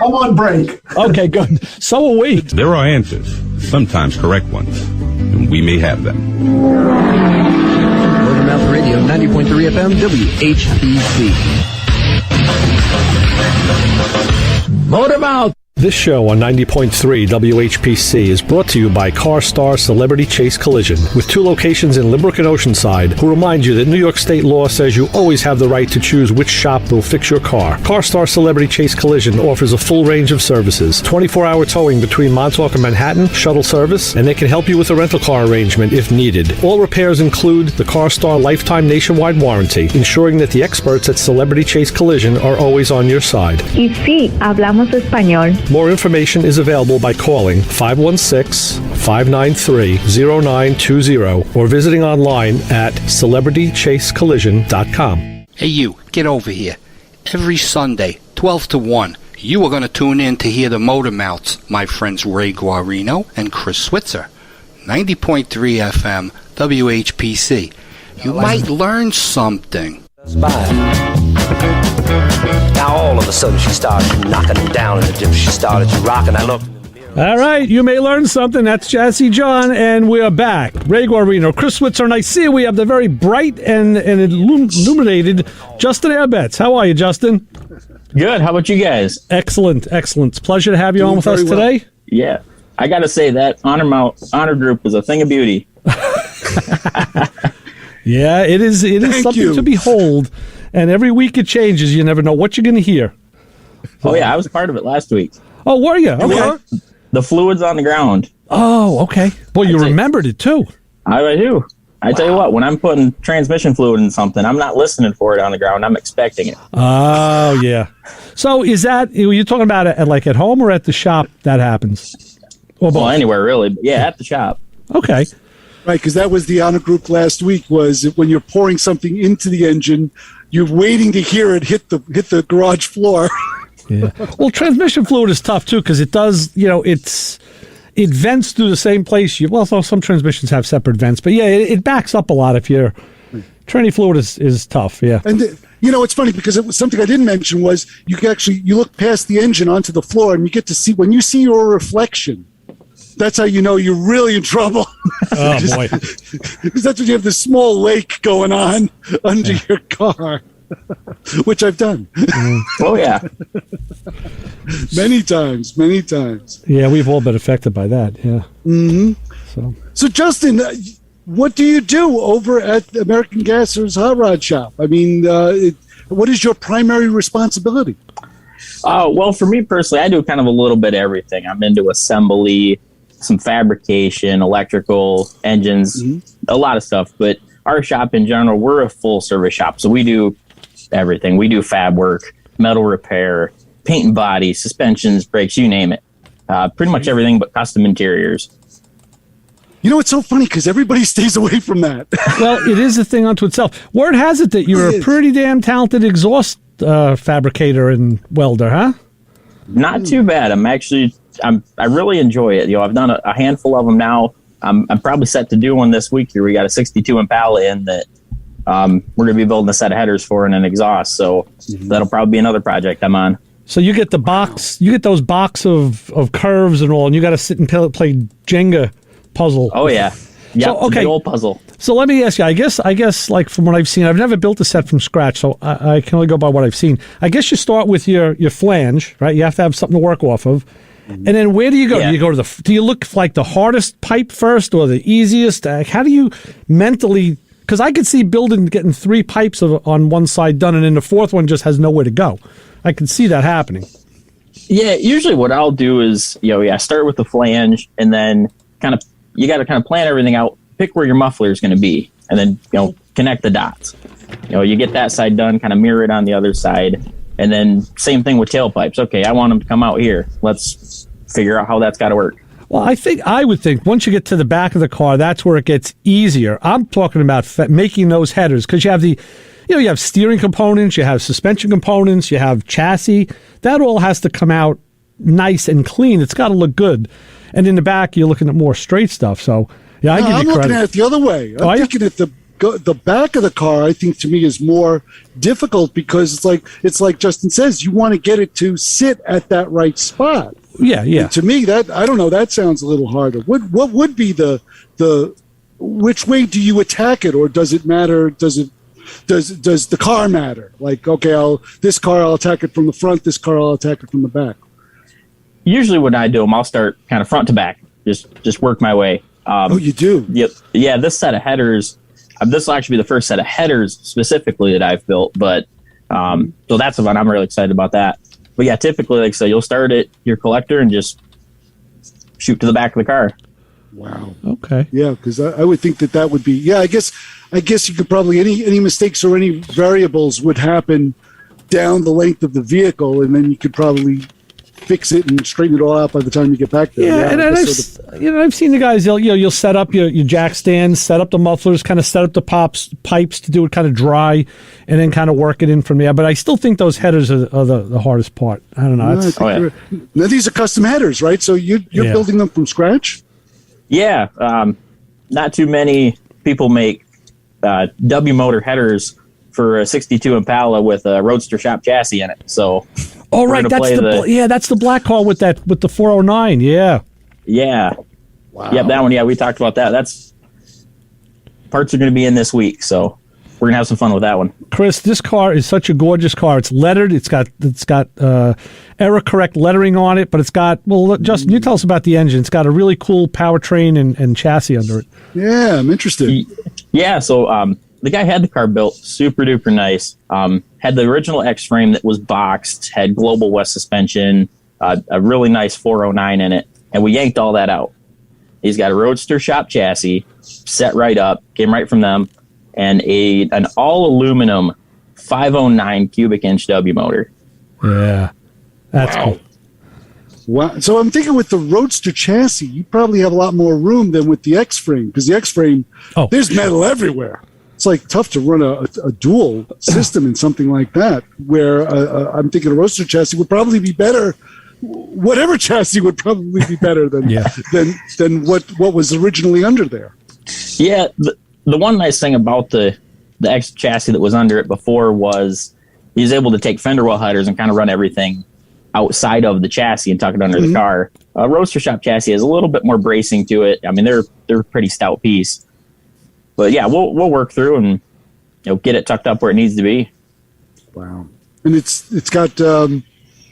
I'm on break. Okay, good. So are we. There are answers, sometimes correct ones, and we may have them. Motormouth Radio, 90.3 FM, WHPC. Motormouth. This show on 90.3 WHPC is brought to you by CarStar Celebrity Chase Collision, with 2 locations in Limerick and Oceanside, who remind you that New York state law says you always have the right to choose which shop will fix your car. CarStar Celebrity Chase Collision offers a full range of services, 24-hour towing between Montauk and Manhattan, shuttle service, and they can help you with a rental car arrangement if needed. All repairs include the CarStar Lifetime Nationwide Warranty, ensuring that the experts at Celebrity Chase Collision are always on your side. Y sí, hablamos español. More information is available by calling 516-593-0920 or visiting online at celebritychasecollision.com. Hey, you, get over here. Every Sunday, 12 to 1, you are going to tune in to hear the Motor Mouths, my friends Ray Guarino and Chris Switzer. 90.3 FM, WHPC. You might learn something. Now all of a sudden she started knocking him down in the dip. She started rocking. I looked. All right, you may learn something. That's Jazzy John, and we are back. Ray Guarino, Chris Switzer, and I see we have the very bright and illuminated Justin Airbets. How are you, Justin? Good. How about you guys? Excellent, excellent. It's a pleasure to have you on with us today. Yeah. I got to say, that honor group is a thing of beauty. Yeah, it is something to behold. And every week it changes. You never know what you're going to hear. Oh, yeah. I was part of it last week. Oh, were you? Okay. The fluid's on the ground. Oh, okay. Well, you remembered it, too. I do. I tell you what, when I'm putting transmission fluid in something, I'm not listening for it on the ground. I'm expecting it. Oh, yeah. So is that, were you talking about it at home or at the shop that happens? Or both? Well, anywhere, really. But yeah, at the shop. Okay. Right, because that was the honor group last week, was when you're pouring something into the engine, you're waiting to hear it hit the garage floor. Yeah. Well, transmission fluid is tough, too, because it does, it vents through the same place. Some transmissions have separate vents, but yeah, it backs up a lot if you're... Tranny fluid is tough, yeah. And, it's funny because it was something I didn't mention was you look past the engine onto the floor and you get to see, when you see your reflection, that's how you know you're really in trouble. Oh, boy. Because that's when you have this small lake going on under your car, which I've done. Oh, yeah. Many times. Yeah, we've all been affected by that, yeah. Mm-hmm. So Justin, what do you do over at American Gasser's Hot Rod Shop? I mean, what is your primary responsibility? Well, for me personally, I do kind of a little bit of everything. I'm into assembly, some fabrication, electrical, engines, a lot of stuff. But our shop in general, we're a full service shop. So we do everything. We do fab work, metal repair, paint and body, suspensions, brakes, you name it. Pretty much everything but custom interiors. It's so funny because everybody stays away from that. Well, it is a thing unto itself. Word has it that you're a pretty damn talented exhaust fabricator and welder, huh? Not too bad. I really enjoy it. I've done a handful of them now. I'm probably set to do one this week here. We got a 62 Impala in that we're going to be building a set of headers for and an exhaust. So that'll probably be another project I'm on. So you get those box of curves and all, and you got to sit and play Jenga puzzle. Oh, yeah. Yeah, So, okay. big old puzzle. So let me ask you. I guess, like from what I've seen, I've never built a set from scratch, so I can only go by what I've seen. I guess you start with your flange, right? You have to have something to work off of, and then where do you go? Yeah. Do you go to do you look for like the hardest pipe first or the easiest? How do you mentally? Because I could see getting 3 pipes on one side done, and then the fourth one just has nowhere to go. I can see that happening. Yeah, usually what I'll do is, start with the flange, and then you got to kind of plan everything out, pick where your muffler is going to be, and then, connect the dots. You get that side done, kind of mirror it on the other side, and then same thing with tailpipes. Okay, I want them to come out here. Let's figure out how that's got to work. Well, I would think once you get to the back of the car, that's where it gets easier. I'm talking about making those headers because you have you have steering components, you have suspension components, you have chassis. That all has to come out nice and clean. It's got to look good. And in the back, you're looking at more straight stuff. So, yeah, I give you credit. I'm looking at it the other way. I'm thinking at the back of the car, I think to me is more difficult because it's like Justin says, you want to get it to sit at that right spot. Yeah. And to me, that I don't know, that sounds a little harder. What would be the which way do you attack it, or does it matter? Does the car matter? Like, okay, this car I'll attack it from the front, this car I'll attack it from the back. Usually when I do them, I'll start kind of front to back, just work my way. You do? Yep. Yeah, this set of headers, this will actually be the first set of headers specifically that I've built, but so that's fun. I'm really excited about that. But yeah, typically, like I say, you'll start at your collector and just shoot to the back of the car. Wow. Okay. Yeah, because I would think that would be. Yeah, I guess you could probably any mistakes or any variables would happen down the length of the vehicle, and then you could probably fix it and straighten it all out by the time you get back there. Yeah, and I've seen the guys. You'll set up your jack stands, set up the mufflers, kind of set up the pipes to do it kind of dry, and then kind of work it in from there. But I still think those headers are the hardest part. I don't know. Now these are custom headers, right? So you're building them from scratch? Yeah, not too many people make W motor headers for a 62 Impala with a Roadster shop chassis in it. So, right, that's the black car with the 409. Yeah. Wow. Yep, that one. Yeah, we talked about that. That's parts are going to be in this week, so we're gonna have some fun with that one. Chris, this car is such a gorgeous car. It's lettered. It's got error correct lettering on it, but it's got Justin, you tell us about the engine. It's got a really cool powertrain and chassis under it. Yeah, I'm interested. Yeah, so the guy had the car built super duper nice. Had the original X frame that was boxed, had Global West suspension, a really nice 409 in it, and we yanked all that out. He's got a Roadster shop chassis set right up, came right from them, and an all aluminum 509 cubic inch W motor. Yeah, that's cool. Wow. So I'm thinking with the Roadster chassis, you probably have a lot more room than with the X frame, because the X frame, there's metal everywhere. It's like tough to run a dual system in something like that, where I'm thinking a Roadster chassis would probably be better. Whatever chassis would probably be better than what was originally under there. Yeah, the one nice thing about the X chassis that was under it before was he was able to take fender well headers and kind of run everything outside of the chassis and tuck it under the car. Roadster shop chassis has a little bit more bracing to it. I mean, they're a pretty stout piece. But yeah, we'll work through and get it tucked up where it needs to be. Wow. And it's got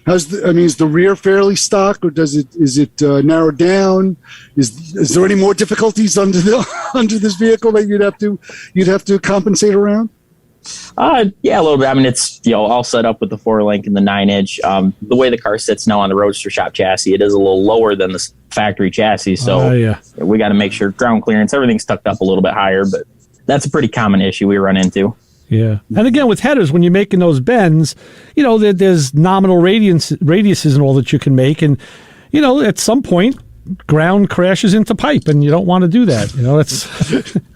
is the rear fairly stock, or is it narrowed down? Is there any more difficulties under this vehicle that you'd have to compensate around? Yeah, a little bit. I mean, it's all set up with the 4-link and the 9-inch. The way the car sits now on the Roadster shop chassis, it is a little lower than the factory chassis. So we got to make sure ground clearance, everything's tucked up a little bit higher. But that's a pretty common issue we run into. Yeah, and again with headers, when you're making those bends, there's nominal radiuses and all that you can make, and at some point, ground crashes into pipe, and you don't want to do that.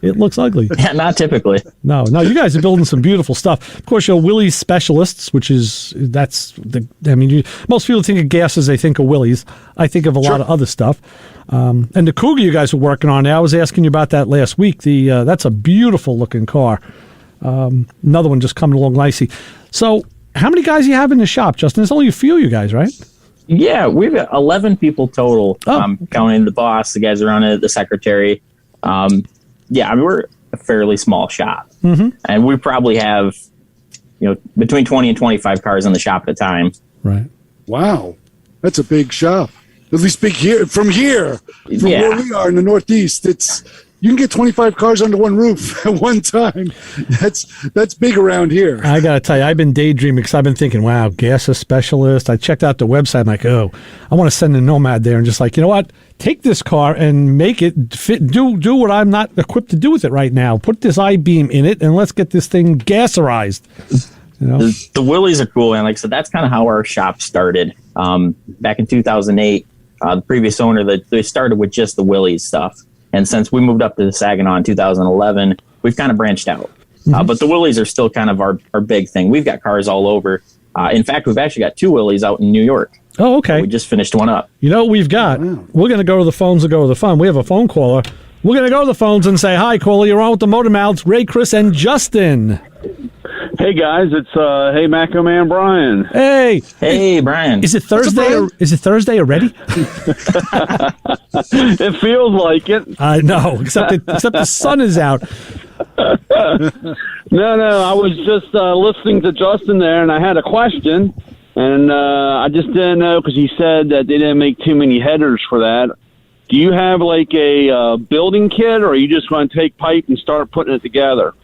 It looks ugly. Yeah, not typically. No, you guys are building some beautiful stuff. Of course, you're Willys specialists, most people think of gases, they think of Willys. I think of a lot of other stuff. And the Cougar you guys are working on now, I was asking you about that last week. That's a beautiful looking car. Another one just coming along nicely. So how many guys you have in the shop, Justin? There's only a few of you guys, right? Yeah, we've got 11 people total, counting the boss, the guys around it, the secretary. Yeah, I mean, we're a fairly small shop, and we probably have, between 20 and 25 cars in the shop at a time. Right. Wow, that's a big shop. At least big here. From where we are in the Northeast, you can get 25 cars under one roof at one time. That's big around here. I got to tell you, I've been daydreaming because I've been thinking, wow, gas specialist. I checked out the website. I'm like, I want to send a Nomad there and just like, you know what? Take this car and make it fit. Do what I'm not equipped to do with it right now. Put this I-beam in it and let's get this thing gasorized. The Willys are cool, and like I said, that's kind of how our shop started. Back in 2008, the previous owner, they started with just the Willys stuff. And since we moved up to the Saginaw in 2011, we've kind of branched out. But the Willys are still kind of our big thing. We've got cars all over. In fact, we've actually got 2 Willys out in New York. Oh, okay. We just finished one up. You know what we've got? Wow. We're going to go to the phones and go to the fun. We have a phone caller. We're going to go to the phones and say, hi, caller. You're on with the Motor Mouths, Ray, Chris, and Justin. Hey guys, it's Hey Macho Man Brian. Hey Brian. Is it Thursday? Is it Thursday already? It feels like it. I know, except the sun is out. No, I was just listening to Justin there, and I had a question, and I just didn't know because he said that they didn't make too many headers for that. Do you have like a building kit, or are you just going to take pipe and start putting it together?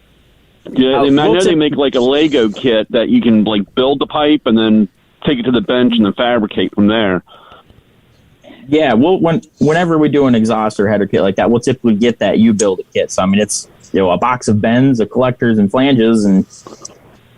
Yeah, I know they make like a Lego kit that you can like build the pipe and then take it to the bench and then fabricate from there. Yeah, whenever we do an exhaust or header kit like that, we'll typically get that you-build it kit. So, I mean, it's a box of bends, of collectors and flanges, and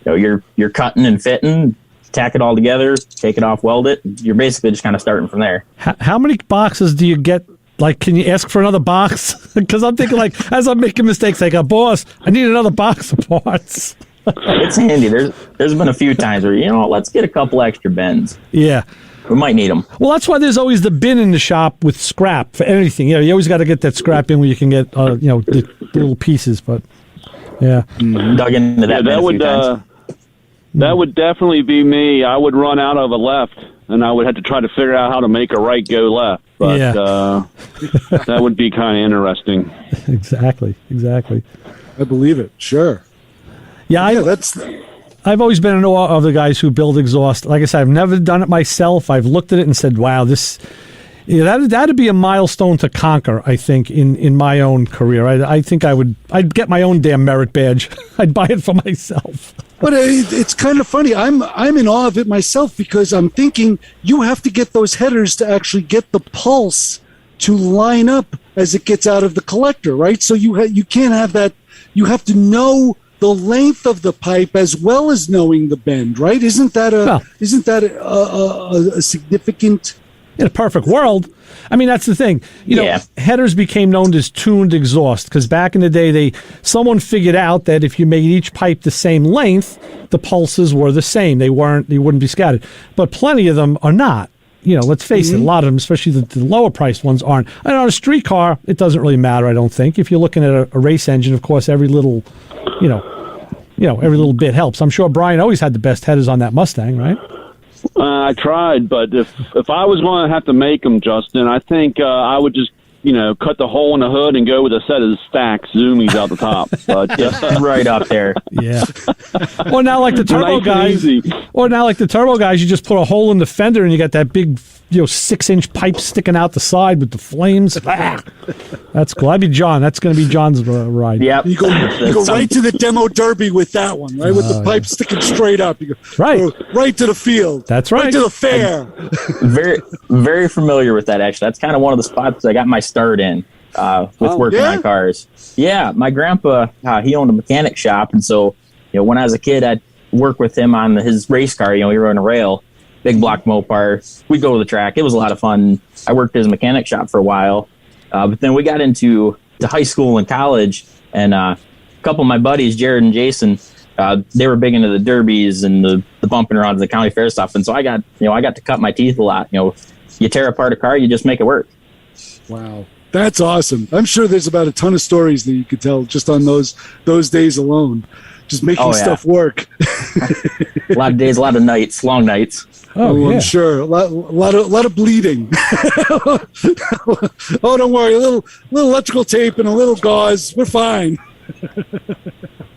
you're cutting and fitting, tack it all together, take it off, weld it. You're basically just kind of starting from there. How many boxes do you get? Like, can you ask for another box? Because I'm thinking, like, as I'm making mistakes, like, boss, I need another box of parts. It's handy. There's been a few times where, let's get a couple extra bends. Yeah. We might need them. Well, that's why there's always the bin in the shop with scrap for anything. You always got to get that scrap in where you can get, the little pieces. But, yeah. Dug into that bin a few times. That would definitely be me. I would run out of a left, and I would have to try to figure out how to make a right go left. But that would be kind of interesting. Exactly. I believe it. Sure. Yeah, I've always been in awe of the guys who build exhaust. Like I said, I've never done it myself. I've looked at it and said, wow, that'd be a milestone to conquer, I think, in my own career. I think I'd get my own damn merit badge. I'd buy it for myself. But it's kind of funny. I'm in awe of it myself because I'm thinking you have to get those headers to actually get the pulse to line up as it gets out of the collector, right? So you can't have that. You have to know the length of the pipe as well as knowing the bend, right? Isn't that a significant? In a perfect world, I mean, that's the thing. Headers became known as tuned exhaust because back in the day, someone figured out that if you made each pipe the same length, the pulses were the same. They wouldn't be scattered. But plenty of them are not. Let's face it, a lot of them, especially the lower priced ones, aren't. And on a street car, it doesn't really matter, I don't think. If you're looking at a race engine, of course, every little, every little bit helps. I'm sure Brian always had the best headers on that Mustang, right? I tried, but if I was going to have to make them, Justin, I think I would just, cut the hole in the hood and go with a set of stacked Zoomies out the top. But, right up there. Yeah. Or now like the turbo guys. Or now like the turbo guys, you just put a hole in the fender and you got that big 6-inch pipe sticking out the side with the flames. That's cool. I'd be John. That's going to be John's ride. Yep. You go right to the demo derby with that one, right? With the pipe sticking straight up. You go right to the field. That's right. Right to the fair. Very, very familiar with that, actually. That's kind of one of the spots I got my start in with working on cars. Yeah, my grandpa, he owned a mechanic shop. And so, when I was a kid, I'd work with him on his race car. We were on a rail. Big block Mopar. We'd go to the track. It was a lot of fun. I worked at his mechanic shop for a while. But then we got into high school and college, and a couple of my buddies, Jared and Jason, they were big into the derbies and the bumping around the county fair stuff. And so I got to cut my teeth a lot. You tear apart a car, you just make it work. Wow. That's awesome. I'm sure there's about a ton of stories that you could tell just on those days alone. Just making stuff work. A lot of days, a lot of nights, long nights. Oh, yeah. I'm sure. A lot of bleeding. Oh, don't worry. A little electrical tape and a little gauze. We're fine.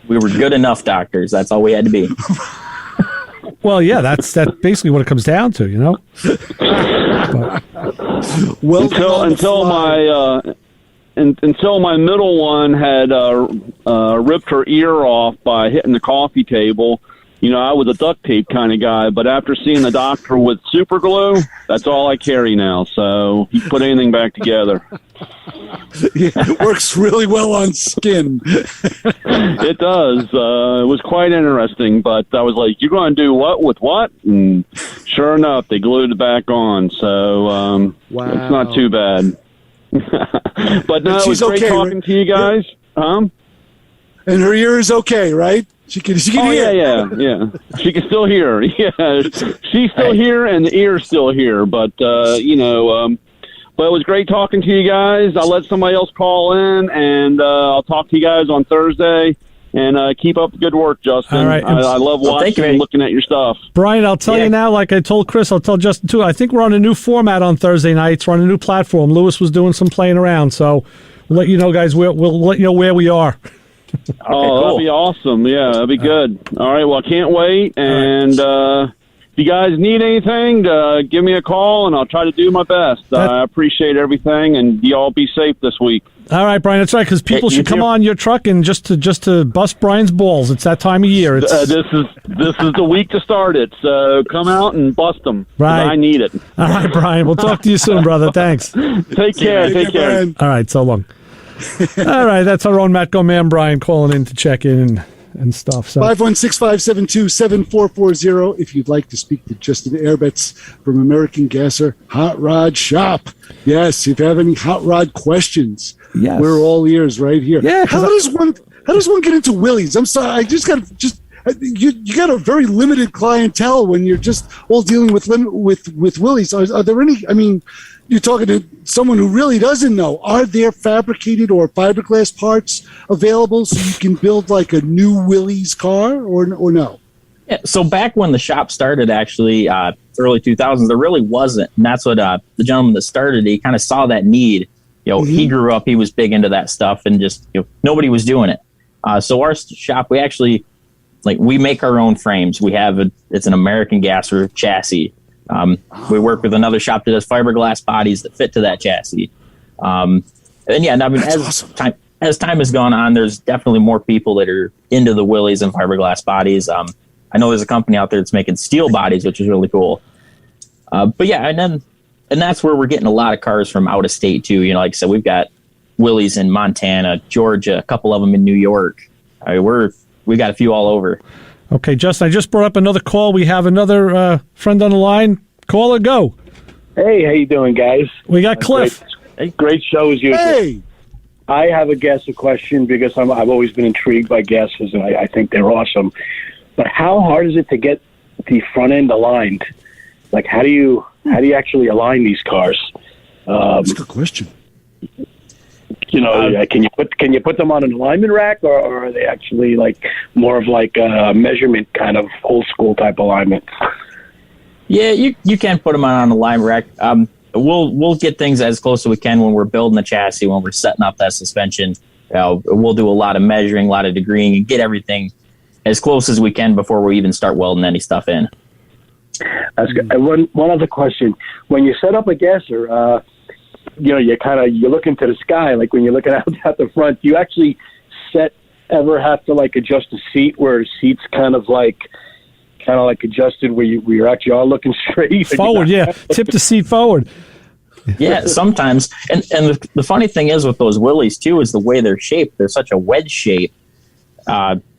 We were good enough doctors. That's all we had to be. Well, yeah, that's basically what it comes down to, you know. Well, until my middle one had ripped her ear off by hitting the coffee table. You know, I was a duct tape kind of guy, but after seeing the doctor with super glue, that's all I carry now. So he put anything back together. Yeah, it works really well on skin. It does. It was quite interesting, but I was like, "You're going to do what with what?" And sure enough, they glued it back on. So It's not too bad. But no, it was great talking to you guys. And her ear is okay, right? She can hear. Yeah. She can still hear. Yeah, she's still here, and the ear's still here. But but it was great talking to you guys. I'll let somebody else call in, and I'll talk to you guys on Thursday. And keep up the good work, Justin. All right. I love watching and looking at your stuff. Brian, I'll tell you now, like I told Chris, I'll tell Justin too. I think we're on a new format on Thursday nights. We're on a new platform. Lewis was doing some playing around, so we'll let you know, guys. We'll let you know where we are. Cool. That'd be awesome. Yeah, that'd be good. All right, well, I can't wait. And if you guys need anything, give me a call, and I'll try to do my best. I appreciate everything, and you all be safe this week. All right, Brian, that's right, because people should come on your truck and just to bust Brian's balls. It's that time of year. This is the week to start it, so come out and bust them. Right. I need it. All right, Brian, we'll talk to you soon, brother. Thanks. Take care. All right, so long. All right, that's our own Matt Goman, Brian, calling in to check in and stuff. So 516-572-7440 if you'd like to speak to Justin Airbets from American Gasser Hot Rod Shop. Yes, if you have any hot rod questions, we're all ears right here. Yeah, how does one get into Willys? I'm sorry, I just got you got a very limited clientele when you're just all dealing with Willys. Are there any? I mean, you're talking to someone who really doesn't know. Are there fabricated or fiberglass parts available so you can build like a new Willys car or no? Yeah, so back when the shop started, actually, early 2000s, there really wasn't. And that's what the gentleman that started, he kind of saw that need. He grew up, he was big into that stuff, and just nobody was doing it. So our shop, we actually we make our own frames. We have it's an American Gasser chassis. We work with another shop that does fiberglass bodies that fit to that chassis. And as time has gone on, there's definitely more people that are into the Willys and fiberglass bodies. I know there's a company out there that's making steel bodies, which is really cool. And that's where we're getting a lot of cars from out of state too. Like I said, we've got Willys in Montana, Georgia, a couple of them in New York. We got a few all over. Okay, Justin, I just brought up another call. We have another friend on the line. Call or go. Hey, how you doing, guys? We got Cliff. Great show as usual. Hey. I have a gasser question because I've always been intrigued by gassers, and I think they're awesome. But how hard is it to get the front end aligned? Like, how do you actually align these cars? That's a good question. Can you put them on an alignment rack, or are they actually more of a measurement kind of old school type alignment? Yeah, you can put them on an alignment rack. We'll get things as close as we can when we're building the chassis, when we're setting up that suspension. We'll do a lot of measuring, a lot of degreeing, and get everything as close as we can before we even start welding any stuff in. That's good. And one other question: when you set up a gasser, you look into the sky, like when you're looking out the front. Do you actually ever have to adjust the seat where the seat's kind of adjusted where you're actually all looking straight forward? Tip the seat forward. Yeah, sometimes. And the funny thing is with those Willys too is the way they're shaped. They're such a wedge shape.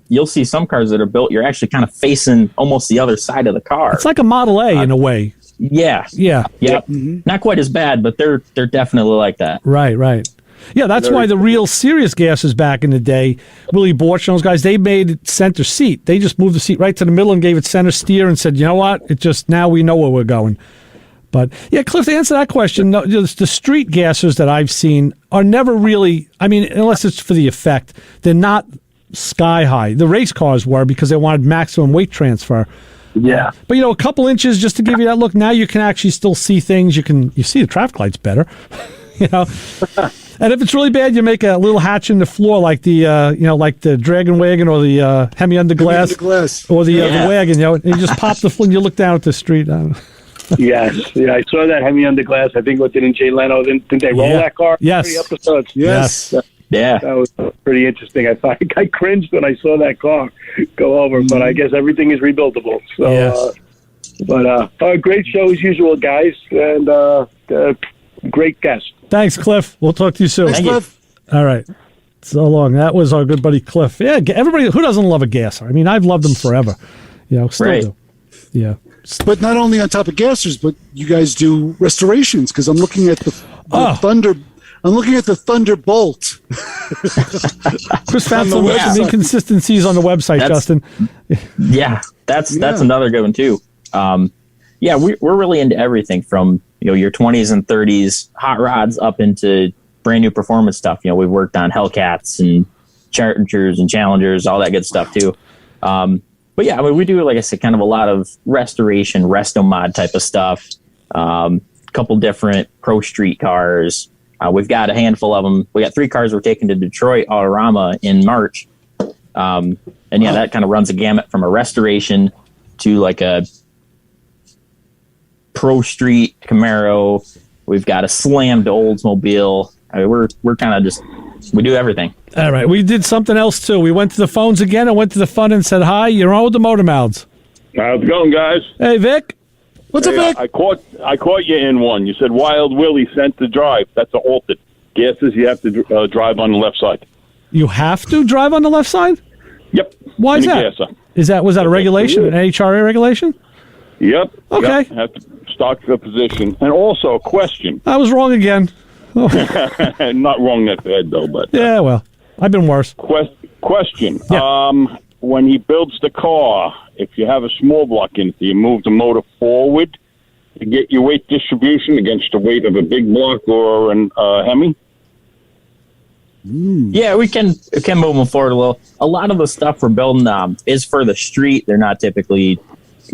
You'll see some cars that are built, you're actually kind of facing almost the other side of the car. It's like a Model A in a way. Yeah. Yep. Mm-hmm. Not quite as bad, but they're definitely like that. Right. Yeah, that's why the real serious gassers back in the day, Willie Borch and those guys, they made it center seat. They just moved the seat right to the middle and gave it center steer and said, you know what? Now we know where we're going. But yeah, Cliff, to answer that question, the street gassers that I've seen are never really, unless it's for the effect, they're not sky high. The race cars were, because they wanted maximum weight transfer. Yeah. But, a couple inches just to give you that look. Now you can actually still see things. You see the traffic lights better. And if it's really bad, you make a little hatch in the floor, like the like the Dragon Wagon or the Hemi under glass, or the wagon. And you just pop the floor and you look down at the street. Yes, I saw that Hemi under glass. I think didn't Jay Leno? Didn't they roll that car? Yes. 3 episodes. Yes. Yeah. That was pretty interesting. I cringed when I saw that car go over, but I guess everything is rebuildable. So, but great show as usual, guys, and great guest. Thanks, Cliff. We'll talk to you soon. Thanks, Cliff. All right. So long. That was our good buddy Cliff. Yeah, everybody who doesn't love a gasser. I mean, I've loved them forever. Still do. Yeah. But not only on top of gassers, but you guys do restorations, because I'm looking at the Thunder. I'm looking at the Thunderbolt. Chris found some inconsistencies on the website, Justin. Yeah, that's another good one too. We're really into everything from your 20s and 30s hot rods up into brand new performance stuff. We've worked on Hellcats and Chargers and Challengers, all that good stuff too. But yeah, we do, like I said, kind of a lot of restoration, resto mod type of stuff. Couple different pro street cars. We've got a handful of them. We got 3 cars we're taking to Detroit Autorama in March. That kind of runs a gamut from a restoration to like a pro street Camaro. We've got a slammed Oldsmobile. I mean, we're kind of just, we do everything. All right. We did something else too. We went to the phones again and went to the fun and said, hi, you're on with the Motor Mouths. How's it going, guys? Hey, Vic. What's up, Vic? I caught you in one. You said Wild Willie sent to drive. That's a halted. Gases, you have to drive on the left side. You have to drive on the left side? Yep. Why is that? Was that a regulation, an NHRA regulation? Yep. Okay. Yep. Have to stock the position. And also a question. I was wrong again. Oh. Not wrong that bad, though. But yeah, well, I've been worse. Question. Yeah. When he builds the car, if you have a small block in it, do you move the motor forward to get your weight distribution against the weight of a big block or an Hemi? Yeah, we can move them forward a little. A lot of the stuff we're building is for the street. They're not typically,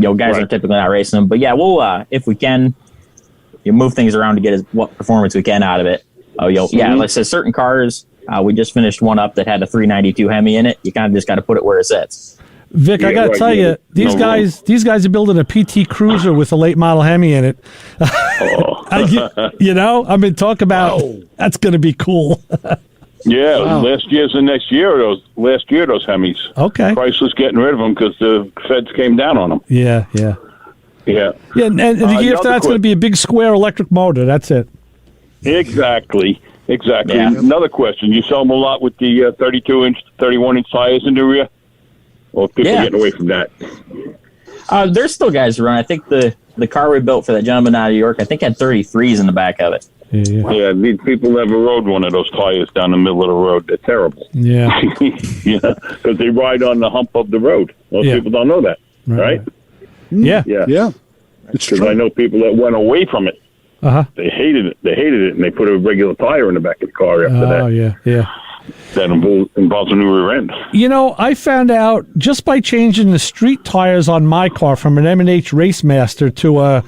guys are typically not racing them. But yeah, we'll if we can, move things around to get what performance we can out of it. Yeah, like I said, certain cars. We just finished one up that had a 392 Hemi in it. You kind of just got to put it where it sits. Vic, I got to tell you, these guys are building a PT Cruiser with a late model Hemi in it. I've been talking about that's going to be cool. Yeah, last year's and next year, those Hemis. Okay. Chrysler's getting rid of them because the feds came down on them. Yeah. Yeah, and the year after that's going to be a big square electric motor. That's it. Exactly. Yeah. Another question. You sell them a lot with the 32-inch, 31-inch tires in the rear? Or people getting away from that? There's still guys around. I think the car we built for that gentleman out of New York, I think had 33s in the back of it. Yeah, people never rode one of those tires down the middle of the road. They're terrible. Yeah. Because they ride on the hump of the road. Most people don't know that, right? Yeah. Because I know people that went away from it. They hated it. And they put a regular tire in the back of the car after that. Oh, yeah. That involves a new rear end. I found out just by changing the street tires on my car from an M&H Racemaster to a,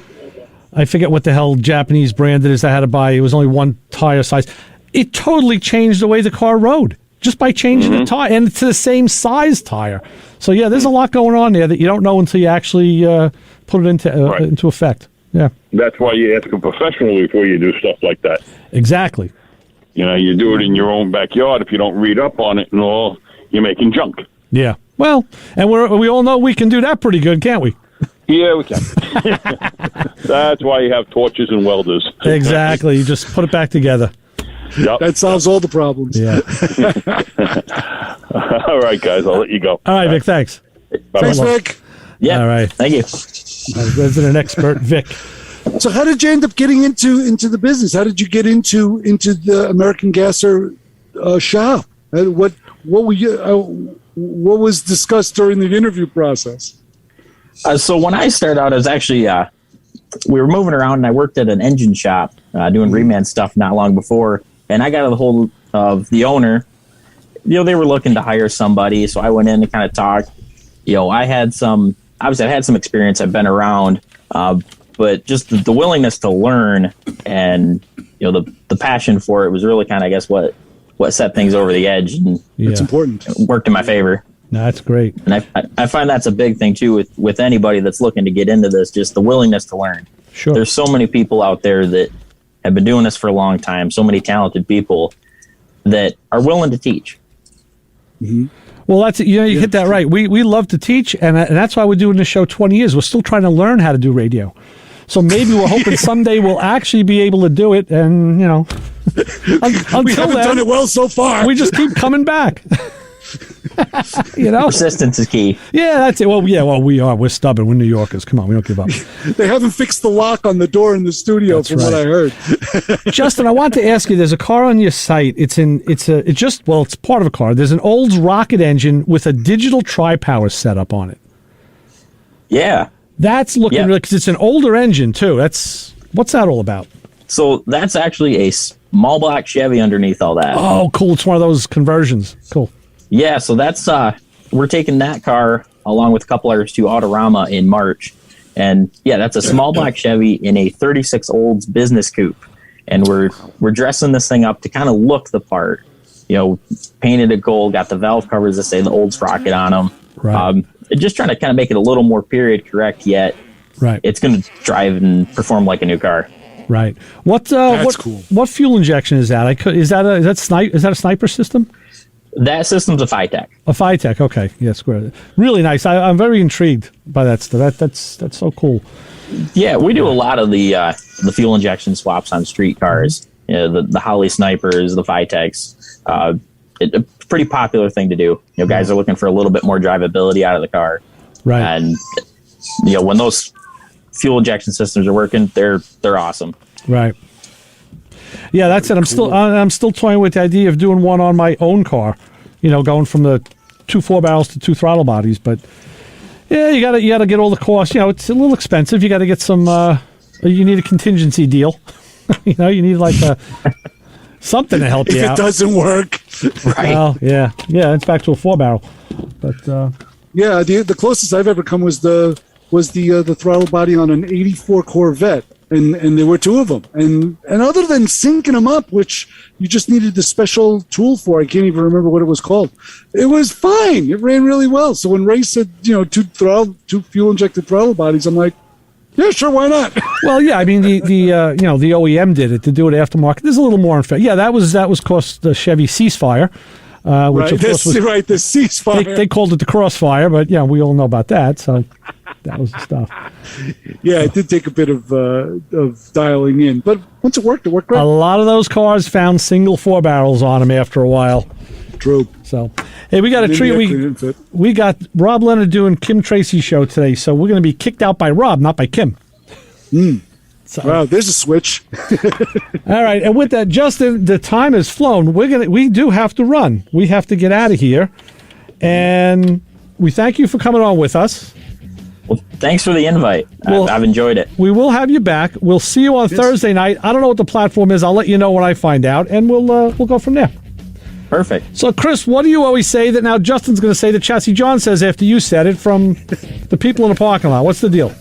I forget what the hell Japanese brand it is I had to buy. It was only one tire size. It totally changed the way the car rode just by changing the tire, and it's the same size tire. So, yeah, there's a lot going on there that you don't know until you actually put it into effect. Yeah. That's why you ask a professional before you do stuff like that. Exactly. You do it in your own backyard. If you don't read up on it and all, you're making junk. Yeah. Well, and we all know we can do that pretty good, can't we? Yeah, we can. That's why you have torches and welders. Exactly. You just put it back together. Yep. That solves all the problems. Yeah. All right, guys. I'll let you go. All right, Vic. Thanks. Bye-bye. Thanks, Vic. Yeah. All right. Thank you. Resident expert, Vic. So how did you end up getting into the business? How did you get into the American Gasser shop? What was discussed during the interview process? So when I started out, I was actually we were moving around, and I worked at an engine shop doing reman stuff not long before, and I got a hold of the owner, they were looking to hire somebody. So I went in to kind of talk. I had some experience. I've been around, but just the willingness to learn and, the passion for it was really kind of, I guess, what set things over the edge. And it's important. It worked in my favor. No, that's great. And I find that's a big thing, too, with anybody that's looking to get into this, just the willingness to learn. Sure. There's so many people out there that have been doing this for a long time, so many talented people that are willing to teach. Mm-hmm. Well, that's you hit that right. We love to teach, and that's why we're doing this show 20 years. We're still trying to learn how to do radio. So maybe we're hoping someday we'll actually be able to do it, and, until we haven't done it well so far. We just keep coming back. Persistence is key. Yeah, that's it. Well, we are. We're stubborn. We're New Yorkers. Come on, we don't give up. They haven't fixed the lock on the door in the studio, That's from right. what I heard. Justin, I want to ask you. There's a car on your site. It's part of a car. There's an Olds rocket engine with a digital tri-power setup on it. Yeah, that's looking really, because it's an older engine too. What's that all about? So that's actually a small block Chevy underneath all that. Oh, cool! It's one of those conversions. Cool. Yeah, so that's we're taking that car along with a couple others to Autorama in March, and that's a small black Chevy in a 36 Olds business coupe, and we're dressing this thing up to kind of look the part. Painted it gold, got the valve covers that say the Olds rocket on them. Right. Just trying to kind of make it a little more period correct, yet right. It's going to drive and perform like a new car. Right. That's cool. What fuel injection is that? Is that a sniper system? That system's a FiTech. A FiTech, okay. Yes, great. Really nice. I'm very intrigued by that stuff. That's so cool. Yeah, we do a lot of the fuel injection swaps on street cars. The Holly Snipers, the FiTechs. It's a pretty popular thing to do. Guys are looking for a little bit more drivability out of the car. Right. And when those fuel injection systems are working, they're awesome. Right. Yeah, that's it. I'm still toying with the idea of doing one on my own car. Going from the 2 4-barrels to 2 throttle bodies. But yeah, you gotta get all the costs. It's a little expensive. You got to get some. You need a contingency deal. You need like something to help you if out. It doesn't work. Right. Well, yeah, it's back to a 4-barrel. But the closest I've ever come was the throttle body on an 84 Corvette. And there were 2 of them. And other than syncing them up, which you just needed the special tool for, I can't even remember what it was called. It was fine. It ran really well. So when Ray said, 2 fuel-injected throttle bodies, I'm like, yeah, sure, why not? Well, yeah, I mean, the OEM did it to do it aftermarket. There's a little more unfair. Yeah, that was cost the Chevy Ceasefire. Which right, of course was, right, the Ceasefire. They called it the Crossfire, but we all know about that. So that was the stuff. Yeah, it did take a bit of dialing in, but once it worked great. A lot of those cars found single 4-barrels on them after a while. True. So, hey, we got a treat. We got Rob Leonard doing Kim Tracy's show today, so we're going to be kicked out by Rob, not by Kim. So. Wow, there's a switch. All right, and with that, Justin, the time has flown. We do have to run. We have to get out of here, and we thank you for coming on with us. Well, thanks for the invite. I've enjoyed it. We will have you back. We'll see you on Thursday night. I don't know what the platform is. I'll let you know when I find out, and we'll go from there. Perfect. So, Chris, what do you always say that now Justin's going to say that Chassis John says after you said it from the people in the parking lot? What's the deal?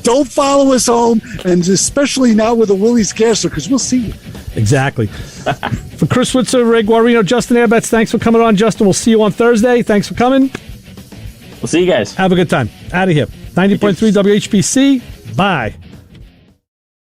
Don't follow us home, and especially not with a Willie's Gasser, because we'll see you. Exactly. For Chris Switzer, Ray Guarino, Justin Airbets, thanks for coming on, Justin. We'll see you on Thursday. Thanks for coming. We'll see you guys. Have a good time. Out of here. 90.3 WHPC. Bye.